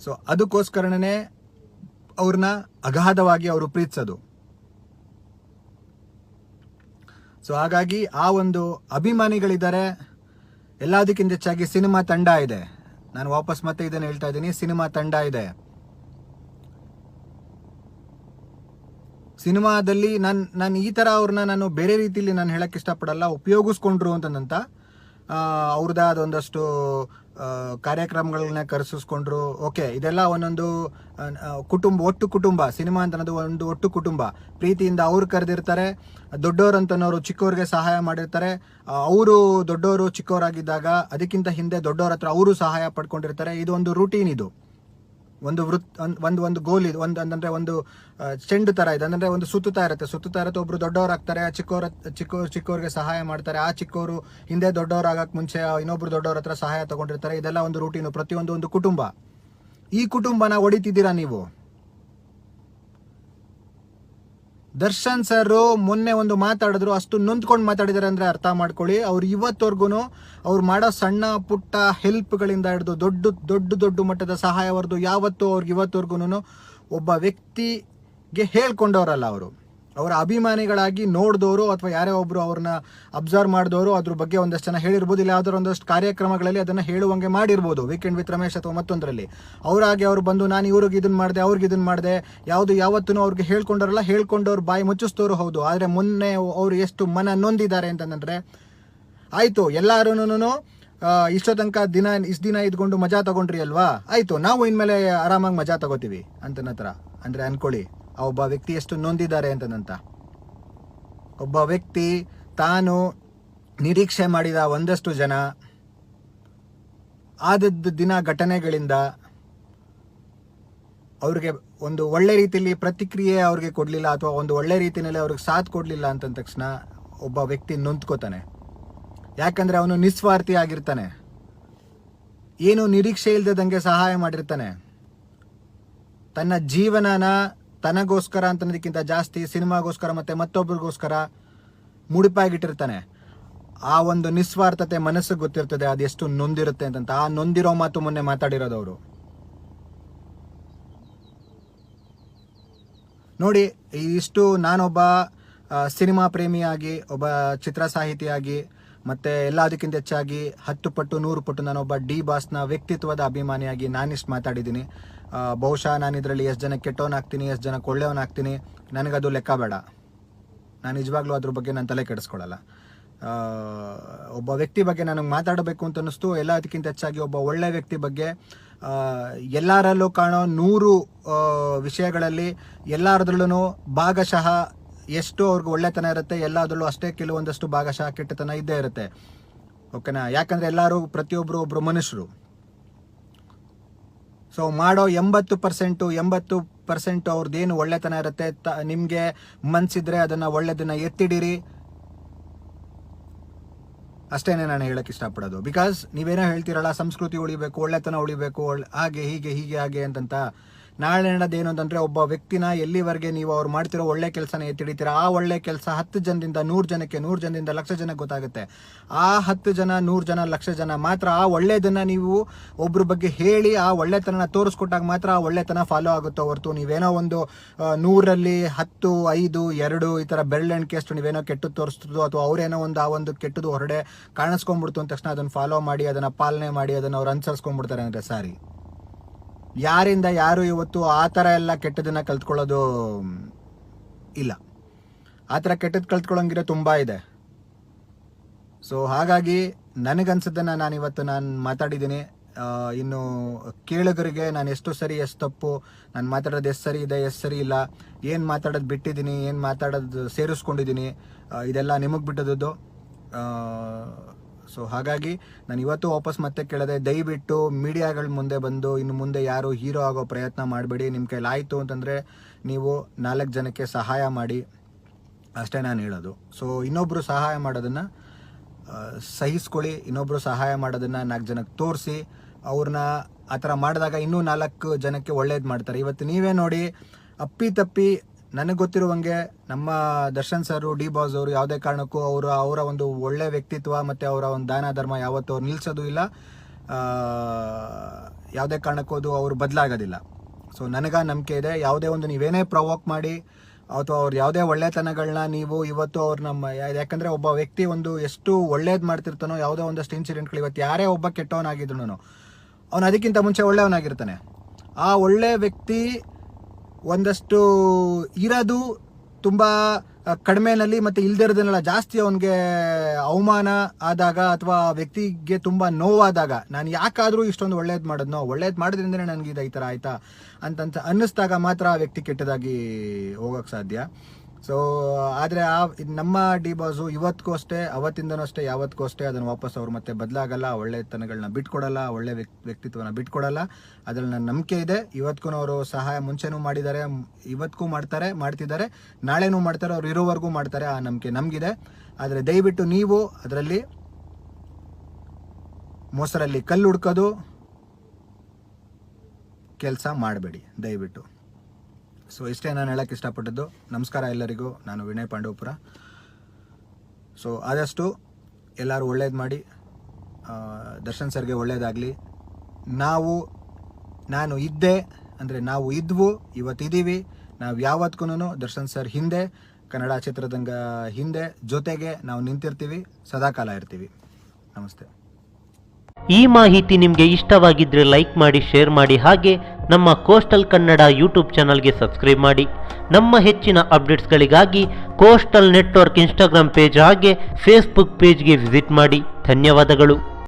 ಸೊ ಅದಕ್ಕೋಸ್ಕರನೇ ಅವ್ರನ್ನ ಅಗಾಧವಾಗಿ ಅವರು ಪ್ರೀತಿಸೋದು. ಸೊ ಹಾಗಾಗಿ ಆ ಒಂದು ಅಭಿಮಾನಿಗಳಿದ್ದಾರೆ. ಎಲ್ಲದಕ್ಕಿಂತ ಹೆಚ್ಚಾಗಿ ಸಿನಿಮಾ ತಂಡ ಇದೆ. ನಾನು ವಾಪಸ್ ಮತ್ತೆ ಇದನ್ನು ಹೇಳ್ತಾ ಇದ್ದೀನಿ, ಸಿನಿಮಾ ತಂಡ ಇದೆ. ಸಿನಿಮಾದಲ್ಲಿ ನಾನು ಈ ಥರ ಅವ್ರನ್ನ ನಾನು ಬೇರೆ ರೀತಿಯಲ್ಲಿ ನಾನು ಹೇಳಕ್ಕೆ ಇಷ್ಟಪಡಲ್ಲ. ಉಪಯೋಗಿಸ್ಕೊಂಡ್ರು ಅಂತಂತ ಅವ್ರದ್ದಾದ ಒಂದಷ್ಟು ಕಾರ್ಯಕ್ರಮಗಳನ್ನ ಕರೆಸಿಸ್ಕೊಂಡ್ರು. ಓಕೆ, ಇದೆಲ್ಲ ಒಂದೊಂದು ಒಟ್ಟು ಕುಟುಂಬ. ಸಿನಿಮಾ ಅಂತ ಅನ್ನೋದು ಒಂದು ಒಟ್ಟು ಕುಟುಂಬ. ಪ್ರೀತಿಯಿಂದ ಅವ್ರು ಕರೆದಿರ್ತಾರೆ. ದೊಡ್ಡವರು ಅಂತನೋರು ಚಿಕ್ಕವ್ರಿಗೆ ಸಹಾಯ ಮಾಡಿರ್ತಾರೆ. ಅವರು ದೊಡ್ಡವರು ಚಿಕ್ಕವರಾಗಿದ್ದಾಗ ಅದಕ್ಕಿಂತ ಹಿಂದೆ ದೊಡ್ಡವ್ರ ಹತ್ರ ಅವರು ಸಹಾಯ ಪಡ್ಕೊಂಡಿರ್ತಾರೆ. ಇದು ಒಂದು ರೂಟೀನ್. ಇದು ಒಂದು ಗೋಲ್. ಇದು ಅಂತಂದ್ರೆ ಒಂದು ಚೆಂಡು ತರ ಇದೆ. ಅಂದ್ರೆ ಒಂದು ಸುತ್ತುತ್ತಾ ಇರುತ್ತೆ. ಒಬ್ರು ದೊಡ್ಡವರಾಗ್ತಾರೆ, ಚಿಕ್ಕವ್ರಿಗೆ ಸಹಾಯ ಮಾಡ್ತಾರೆ. ಆ ಚಿಕ್ಕವರು ಹಿಂದೆ ದೊಡ್ಡವರಾಗಕ್ಕೆ ಮುಂಚೆ ಇನ್ನೊಬ್ರು ದೊಡ್ಡವ್ರ ಹತ್ರ ಸಹಾಯ ತಗೊಂಡಿರ್ತಾರೆ. ಇದೆಲ್ಲ ಒಂದು ರೂಟೀನು. ಪ್ರತಿಯೊಂದು ಒಂದು ಕುಟುಂಬ. ಈ ಕುಟುಂಬನ ಹೊಡಿತಿದ್ದೀರಾ ನೀವು. ದರ್ಶನ್ ಸರ್ ಮೊನ್ನೆ ಒಂದು ಮಾತಾಡಿದ್ರು, ಅಷ್ಟು ನೊಂದ್ಕೊಂಡು ಮಾತಾಡಿದಾರೆ ಅಂದ್ರೆ ಅರ್ಥ ಮಾಡ್ಕೊಳ್ಳಿ. ಅವ್ರು ಇವತ್ತವರೆಗೂ ಅವ್ರು ಮಾಡೋ ಸಣ್ಣ ಪುಟ್ಟ ಹೆಲ್ಪ್ಗಳಿಂದ ಹಿಡಿದು ದೊಡ್ಡ ಮಟ್ಟದ ಸಹಾಯವರೆಗೂ ಯಾವತ್ತೂ ಅವ್ರಿಗೆ ಇವತ್ತವರೆಗೂ ಒಬ್ಬ ವ್ಯಕ್ತಿಗೆ ಹೇಳ್ಕೊಂಡವ್ರಲ್ಲ. ಅವರ ಅಭಿಮಾನಿಗಳಾಗಿ ನೋಡಿದವರು ಅಥವಾ ಯಾರೇ ಒಬ್ರು ಅವ್ರನ್ನ ಅಬ್ಸರ್ವ್ ಮಾಡಿದವರು ಅದ್ರ ಬಗ್ಗೆ ಒಂದಷ್ಟು ಜನ ಹೇಳಿರ್ಬೋದು. ಇಲ್ಲ ಯಾವ್ದಾದ್ರು ಒಂದಷ್ಟು ಕಾರ್ಯಕ್ರಮಗಳಲ್ಲಿ ಅದನ್ನ ಹೇಳುವಂಗೆ ಮಾಡಿರ್ಬೋದು. ವೀಕೆಂಡ್ ವಿತ್ ರಮೇಶ್ ಅಥವಾ ಮತ್ತೊಂದರಲ್ಲಿ ಅವರಾಗಿ ಅವ್ರು ಬಂದು ನಾನು ಇವ್ರಿಗೆ ಇದನ್ನ ಮಾಡಿದೆ, ಅವ್ರಿಗೆ ಇದನ್ನ ಮಾಡಿದೆ, ಯಾವತ್ತೂ ಅವ್ರಿಗೆ ಹೇಳ್ಕೊಂಡವ್ರು ಬಾಯಿ ಮುಚ್ಚಿಸ್ತವ್ರು ಹೌದು. ಆದರೆ ಮೊನ್ನೆ ಅವ್ರು ಎಷ್ಟು ಮನ ನೊಂದಿದ್ದಾರೆ ಅಂತಂದ್ರೆ, ಆಯ್ತು ಎಲ್ಲಾರು ಇಷ್ಟೋ ತನಕ ಇಷ್ಟು ದಿನ ಇದ್ಕೊಂಡು ಮಜಾ ತಗೊಂಡ್ರಿ ಅಲ್ವಾ, ಆಯ್ತು ನಾವು ಇನ್ಮೇಲೆ ಆರಾಮಾಗಿ ಮಜಾ ತಗೋತೀವಿ ಅಂತ ಅಂದ್ರೆ ಅನ್ಕೊಳ್ಳಿ. ಆ ಒಬ್ಬ ವ್ಯಕ್ತಿ ಎಷ್ಟು ನೊಂದಿದ್ದಾರೆ ಅಂತಂತ. ಒಬ್ಬ ವ್ಯಕ್ತಿ ತಾನು ನಿರೀಕ್ಷೆ ಮಾಡಿದ ಒಂದಷ್ಟು ಜನ ಆದದ್ದು ದಿನ ಘಟನೆಗಳಿಂದ ಅವ್ರಿಗೆ ಒಂದು ಒಳ್ಳೆ ರೀತಿಯಲ್ಲಿ ಪ್ರತಿಕ್ರಿಯೆ ಅವ್ರಿಗೆ ಕೊಡಲಿಲ್ಲ ಅಥವಾ ಒಂದು ಒಳ್ಳೆ ರೀತಿಯಲ್ಲಿ ಅವ್ರಿಗೆ ಸಾಥ್ ಕೊಡಲಿಲ್ಲ ಅಂತ ತಕ್ಷಣ ಒಬ್ಬ ವ್ಯಕ್ತಿ ನೊಂದ್ಕೋತಾನೆ. ಯಾಕಂದರೆ ಅವನು ನಿಸ್ವಾರ್ಥಿ ಆಗಿರ್ತಾನೆ. ಏನು ನಿರೀಕ್ಷೆ ಇಲ್ದಂಗೆ ಸಹಾಯ ಮಾಡಿರ್ತಾನೆ. ತನ್ನ ಜೀವನನ ತನಗೋಸ್ಕರ ಅಂತನ್ನೋದಕ್ಕಿಂತ ಜಾಸ್ತಿ ಸಿನಿಮಾಗೋಸ್ಕರ ಮತ್ತು ಮತ್ತೊಬ್ಬರಿಗೋಸ್ಕರ ಮುಡಿಪಾಗಿಟ್ಟಿರ್ತಾನೆ. ಆ ಒಂದು ನಿಸ್ವಾರ್ಥತೆ ಮನಸ್ಸಿಗೆ ಗೊತ್ತಿರ್ತದೆ ಅದೆಷ್ಟು ನೊಂದಿರುತ್ತೆ ಅಂತ. ಆ ನೊಂದಿರೋ ಮಾತು ಮೊನ್ನೆ ಮಾತಾಡಿರೋದವರು ನೋಡಿ. ಇಷ್ಟು ನಾನೊಬ್ಬ ಸಿನಿಮಾ ಪ್ರೇಮಿಯಾಗಿ, ಒಬ್ಬ ಚಿತ್ರ ಸಾಹಿತಿಯಾಗಿ, ಮತ್ತು ಎಲ್ಲದಕ್ಕಿಂತ ಹೆಚ್ಚಾಗಿ 10 ಪಟ್ಟು 100 ಪಟ್ಟು ನಾನೊಬ್ಬ ಡಿ ಬಾಸ್ನ ವ್ಯಕ್ತಿತ್ವದ ಅಭಿಮಾನಿಯಾಗಿ ನಾನಿಷ್ಟು ಮಾತಾಡಿದ್ದೀನಿ. ಬಹುಶಃ ನಾನು ಇದರಲ್ಲಿ ಎಷ್ಟು ಜನಕ್ಕೆ ಕೆಟ್ಟವನಾಗ್ತೀನಿ, ಎಷ್ಟು ಜನಕ್ಕೆ ಒಳ್ಳೆಯವನಾಗ್ತೀನಿ, ನನಗದು ಲೆಕ್ಕ ಬೇಡ. ನಾನು ನಿಜವಾಗ್ಲೂ ಅದ್ರ ಬಗ್ಗೆ ನಾನು ತಲೆ ಕೆಡಿಸ್ಕೊಳ್ಳಲ್ಲ. ಒಬ್ಬ ವ್ಯಕ್ತಿ ಬಗ್ಗೆ ನನಗೆ ಮಾತಾಡಬೇಕು ಅಂತ ಅನ್ನಿಸ್ತು. ಎಲ್ಲದಕ್ಕಿಂತ ಹೆಚ್ಚಾಗಿ ಒಬ್ಬ ಒಳ್ಳೆ ವ್ಯಕ್ತಿ ಬಗ್ಗೆ ಎಲ್ಲರಲ್ಲೂ ಕಾಣೋ 100 ವಿಷಯಗಳಲ್ಲಿ ಎಲ್ಲರದ್ರಲ್ಲೂ ಭಾಗಶಃ ಎಷ್ಟು ಅವ್ರಿಗೆ ಒಳ್ಳೆತನ ಇರುತ್ತೆ, ಎಲ್ಲದರಲ್ಲೂ ಅಷ್ಟೇ ಕೆಲವೊಂದಷ್ಟು ಭಾಗಶಃ ಕೆಟ್ಟತನ ಇದ್ದೇ ಇರುತ್ತೆ. ಓಕೆನಾ? ಯಾಕಂದರೆ ಎಲ್ಲರೂ ಒಬ್ಬರು ಮನುಷ್ಯರು. ಸೊ ಮಾಡೋ 80% ಅವ್ರದ್ದೇನು ಒಳ್ಳೆತನ ಇರುತ್ತೆ, ನಿಮಗೆ ಮನಸ್ಸಿದ್ರೆ ಅದನ್ನು ಒಳ್ಳೆದನ್ನು ಎತ್ತಿಡಿರಿ. ಅಷ್ಟೇನೆ ನಾನು ಹೇಳಕ್ಕೆ ಇಷ್ಟಪಡೋದು. ಬಿಕಾಸ್ ನೀವೇನೋ ಹೇಳ್ತಿರಲ್ಲ, ಸಂಸ್ಕೃತಿ ಉಳಿಬೇಕು, ಒಳ್ಳೆತನ ಉಳಿಬೇಕು, ಹಾಗೆ ಹೀಗೆ ಅಂತಂತ. ನಾಳೆ ನಡೆದೇನು ಅಂತಂದರೆ, ಒಬ್ಬ ವ್ಯಕ್ತಿನ ಎಲ್ಲಿವರೆಗೆ ನೀವು ಅವ್ರು ಮಾಡ್ತಿರೋ ಒಳ್ಳೆ ಕೆಲಸನ ಎತ್ತಿಡಿತೀರ, ಆ ಒಳ್ಳೆ ಕೆಲಸ 10 ಜನದಿಂದ 100 ಜನಕ್ಕೆ, 100 ಜನದಿಂದ 1,00,000 ಜನಕ್ಕೆ ಗೊತ್ತಾಗುತ್ತೆ. ಆ 10 ಜನ 100 ಜನ 1,00,000 ಜನ ಮಾತ್ರ ಆ ಒಳ್ಳೆಯದನ್ನು ನೀವು ಒಬ್ಬರ ಬಗ್ಗೆ ಹೇಳಿ ಆ ಒಳ್ಳೆತನ ತೋರಿಸ್ಕೊಟ್ಟಾಗ ಮಾತ್ರ ಆ ಒಳ್ಳೆತನ ಫಾಲೋ ಆಗುತ್ತೋ ಹೊರತು ನೀವೇನೋ ಒಂದು 100ರಲ್ಲಿ 10, 5, 2 ಈ ಥರ ಬೆರಳೆಣಿಕೆಯಷ್ಟು ನೀವೇನೋ ಕೆಟ್ಟದ್ದು ತೋರಿಸ್ತಿದ್ದು, ಅಥವಾ ಅವರೇನೋ ಆ ಒಂದು ಕೆಟ್ಟದ್ದು ಹೊರಡೆ ಕಾಣಿಸ್ಕೊಂಡ್ಬಿಡ್ತು ಅಂದ ತಕ್ಷಣ ಅದನ್ನು ಫಾಲೋ ಮಾಡಿ, ಅದನ್ನು ಪಾಲನೆ ಮಾಡಿ, ಅದನ್ನು ಅವ್ರು ಅನುಸರಿಸ್ಕೊಂಡ್ಬಿಡ್ತಾರೆ ಅಂದರೆ ಸಾರಿ. ಯಾರಿಂದ ಯಾರು ಇವತ್ತು ಆ ಥರ ಎಲ್ಲ ಕೆಟ್ಟದನ್ನು ಕಲ್ತ್ಕೊಳ್ಳೋದು ಇಲ್ಲ. ಆ ಥರ ಕೆಟ್ಟದ್ದು ಕಲ್ತ್ಕೊಳ್ಳೋಂಗಿರೋ ತುಂಬ ಇದೆ. ಸೊ ಹಾಗಾಗಿ ನನಗನ್ಸೋದನ್ನು ನಾನು ಮಾತಾಡಿದ್ದೀನಿ. ಇನ್ನು ಕೇಳುಗರಿಗೆ ನಾನು ಎಷ್ಟು ಸರಿ ಎಷ್ಟು ತಪ್ಪು, ನಾನು ಮಾತಾಡೋದು ಎಷ್ಟು ಸರಿ ಇದೆ ಎಷ್ಟು ಸರಿ ಇಲ್ಲ, ಏನು ಮಾತಾಡೋದು ಬಿಟ್ಟಿದ್ದೀನಿ, ಏನು ಮಾತಾಡೋದು ಸೇರಿಸ್ಕೊಂಡಿದ್ದೀನಿ, ಇದೆಲ್ಲ ನಿಮಗೆ ಬಿಟ್ಟದ್ದು. ಸೊ ಹಾಗಾಗಿ ನಾನು ಇವತ್ತು ವಾಪಸ್ ಮತ್ತೆ ಕೇಳಿದೆ, ದಯವಿಟ್ಟು ಮೀಡಿಯಾಗಳ ಮುಂದೆ ಬಂದು ಇನ್ನು ಮುಂದೆ ಯಾರು ಹೀರೋ ಆಗೋ ಪ್ರಯತ್ನ ಮಾಡಬೇಡಿ. ನಿಮ್ಮ ಕೈಲಾಯಿತು ಅಂತಂದರೆ ನೀವು 4 ಜನಕ್ಕೆ ಸಹಾಯ ಮಾಡಿ, ಅಷ್ಟೇ ನಾನು ಹೇಳೋದು. ಸೊ ಇನ್ನೊಬ್ಬರು ಸಹಾಯ ಮಾಡೋದನ್ನು ಸಹಿಸ್ಕೊಳ್ಳಿ, ಇನ್ನೊಬ್ಬರು ಸಹಾಯ ಮಾಡೋದನ್ನು 4 ಜನಕ್ಕೆ ತೋರಿಸಿ, ಅವ್ರನ್ನ ಆ ಥರ ಮಾಡಿದಾಗ ಇನ್ನೂ 4 ಜನಕ್ಕೆ ಒಳ್ಳೇದು ಮಾಡ್ತಾರೆ. ಇವತ್ತು ನೀವೇ ನೋಡಿ, ಅಪ್ಪಿತಪ್ಪಿ ನನಗೆ ಗೊತ್ತಿರುವಂಗೆ ನಮ್ಮ ದರ್ಶನ್ ಸರ್, ಡಿ ಬಾಸ್ ಅವರು ಯಾವುದೇ ಕಾರಣಕ್ಕೂ ಅವರ ಒಂದು ಒಳ್ಳೆ ವ್ಯಕ್ತಿತ್ವ ಮತ್ತು ಅವರ ಒಂದು ದಾನ ಧರ್ಮ ಯಾವತ್ತೂ ಅವ್ರು ನಿಲ್ಲಿಸೋದು ಇಲ್ಲ. ಯಾವುದೇ ಕಾರಣಕ್ಕೂ ಅದು ಅವರು ಬದಲಾಗೋದಿಲ್ಲ. ಸೊ ನನಗೆ ನಂಬಿಕೆ ಇದೆ, ಯಾವುದೇ ಒಂದು ನೀವೇನೇ ಪ್ರವೋಕ್ ಮಾಡಿ ಅಥವಾ ಅವ್ರು ಯಾವುದೇ ಒಳ್ಳೆತನಗಳನ್ನ ನೀವು ಇವತ್ತು ಯಾಕಂದರೆ ಒಬ್ಬ ವ್ಯಕ್ತಿ ಒಂದು ಎಷ್ಟು ಒಳ್ಳೇದು ಮಾಡ್ತಿರ್ತಾನೋ, ಯಾವುದೋ ಒಂದಷ್ಟು ಇನ್ಸಿಡೆಂಟ್ಗಳು, ಇವತ್ತು ಯಾರೇ ಒಬ್ಬ ಕೆಟ್ಟವನಾಗಿದ್ರು ಅವನು ಅದಕ್ಕಿಂತ ಮುಂಚೆ ಒಳ್ಳೆಯವನಾಗಿರ್ತಾನೆ. ಆ ಒಳ್ಳೆ ವ್ಯಕ್ತಿ ಒಂದಷ್ಟು ಇರೋದು ತುಂಬ ಕಡಿಮೆನಲ್ಲಿ, ಮತ್ತು ಇಲ್ದಿರೋದನ್ನೆಲ್ಲ ಜಾಸ್ತಿ ಅವನಿಗೆ ಅವಮಾನ ಆದಾಗ ಅಥವಾ ವ್ಯಕ್ತಿಗೆ ತುಂಬ ನೋವಾದಾಗ, ನಾನು ಯಾಕಾದರೂ ಇಷ್ಟೊಂದು ಒಳ್ಳೇದು ಮಾಡಿದ್ರಿಂದನೇ ನನಗೆ ಈ ಥರ ಆಯಿತಾ ಅಂತಂತ ಅನ್ನಿಸ್ದಾಗ ಮಾತ್ರ ಆ ವ್ಯಕ್ತಿ ಕೆಟ್ಟದಾಗಿ ಹೋಗೋಕ್ಕೆ ಸಾಧ್ಯ. ಸೊ ಆದರೆ ನಮ್ಮ ಡಿ ಬಾಸು ಇವತ್ತಿಗೂ ಅಷ್ಟೇ, ಅವತ್ತಿಂದನೂ ಅಷ್ಟೇ, ಯಾವತ್ತಿಗೂ ಅಷ್ಟೇ ಅದನ್ನು ವಾಪಸ್ ಅವ್ರು ಮತ್ತೆ ಬದಲಾಗಲ್ಲ. ಒಳ್ಳೆತನಗಳನ್ನ ಬಿಟ್ಕೊಡಲ್ಲ, ಒಳ್ಳೆ ವ್ಯಕ್ತಿತ್ವನ ಬಿಟ್ಕೊಡಲ್ಲ. ಅದ್ರಲ್ಲಿ ನನ್ನ ನಂಬಿಕೆ ಇದೆ. ಇವತ್ತಿಗೂ ಅವರು ಸಹಾಯ ಮುಂಚೆನೂ ಮಾಡಿದ್ದಾರೆ, ಇವತ್ತಿಗೂ ಮಾಡ್ತಿದ್ದಾರೆ, ನಾಳೆನೂ ಮಾಡ್ತಾರೆ, ಅವ್ರು ಇರೋವರೆಗೂ ಮಾಡ್ತಾರೆ. ಆ ನಂಬಿಕೆ ನಮಗಿದೆ. ಆದರೆ ದಯವಿಟ್ಟು ನೀವು ಅದರಲ್ಲಿ ಮೊಸರಲ್ಲಿ ಕಲ್ಲು ಹುಡ್ಕೋದು ಕೆಲಸ ಮಾಡಬೇಡಿ ದಯವಿಟ್ಟು. ಸೊ ಇಷ್ಟೇ ನಾನು ಹೇಳೋಕ್ಕೆ ಇಷ್ಟಪಟ್ಟದ್ದು. ನಮಸ್ಕಾರ ಎಲ್ಲರಿಗೂ. ನಾನು ವಿನಯ್ ಪಾಂಡವಪುರ. ಸೊ ಆದಷ್ಟು ಎಲ್ಲರೂ ಒಳ್ಳೇದು ಮಾಡಿ, ದರ್ಶನ್ ಸರ್ಗೆ ಒಳ್ಳೇದಾಗಲಿ. ನಾನು ಇದ್ದೆ ಅಂದರೆ ನಾವು ಇದ್ವು, ಇವತ್ತಿದ್ದೀವಿ. ನಾವು ಯಾವತ್ತಿಗೂ ದರ್ಶನ್ ಸರ್ ಹಿಂದೆ, ಕನ್ನಡ ಚಿತ್ರರಂಗ ಹಿಂದೆ, ಜೊತೆಗೆ ನಾವು ನಿಂತಿರ್ತೀವಿ, ಸದಾಕಾಲ ಇರ್ತೀವಿ. ನಮಸ್ತೆ. ಈ ಮಾಹಿತಿ ನಿಮಗೆ ಇಷ್ಟವಾಗಿದ್ದರೆ ಲೈಕ್ ಮಾಡಿ, ಶೇರ್ ಮಾಡಿ, ಹಾಗೆ ನಮ್ಮ ಕೋಸ್ಟಲ್ ಕನ್ನಡ ಯೂಟ್ಯೂಬ್ ಚಾನಲ್ಗೆ ಸಬ್ಸ್ಕ್ರೈಬ್ ಮಾಡಿ. ನಮ್ಮ ಹೆಚ್ಚಿನ ಅಪ್ಡೇಟ್ಸ್ಗಳಿಗಾಗಿ ಕೋಸ್ಟಲ್ ನೆಟ್ವರ್ಕ್ ಇನ್ಸ್ಟಾಗ್ರಾಮ್ ಪೇಜ್ ಹಾಗೆ ಫೇಸ್ಬುಕ್ ಪೇಜ್ಗೆ ವಿಸಿಟ್ ಮಾಡಿ. ಧನ್ಯವಾದಗಳು.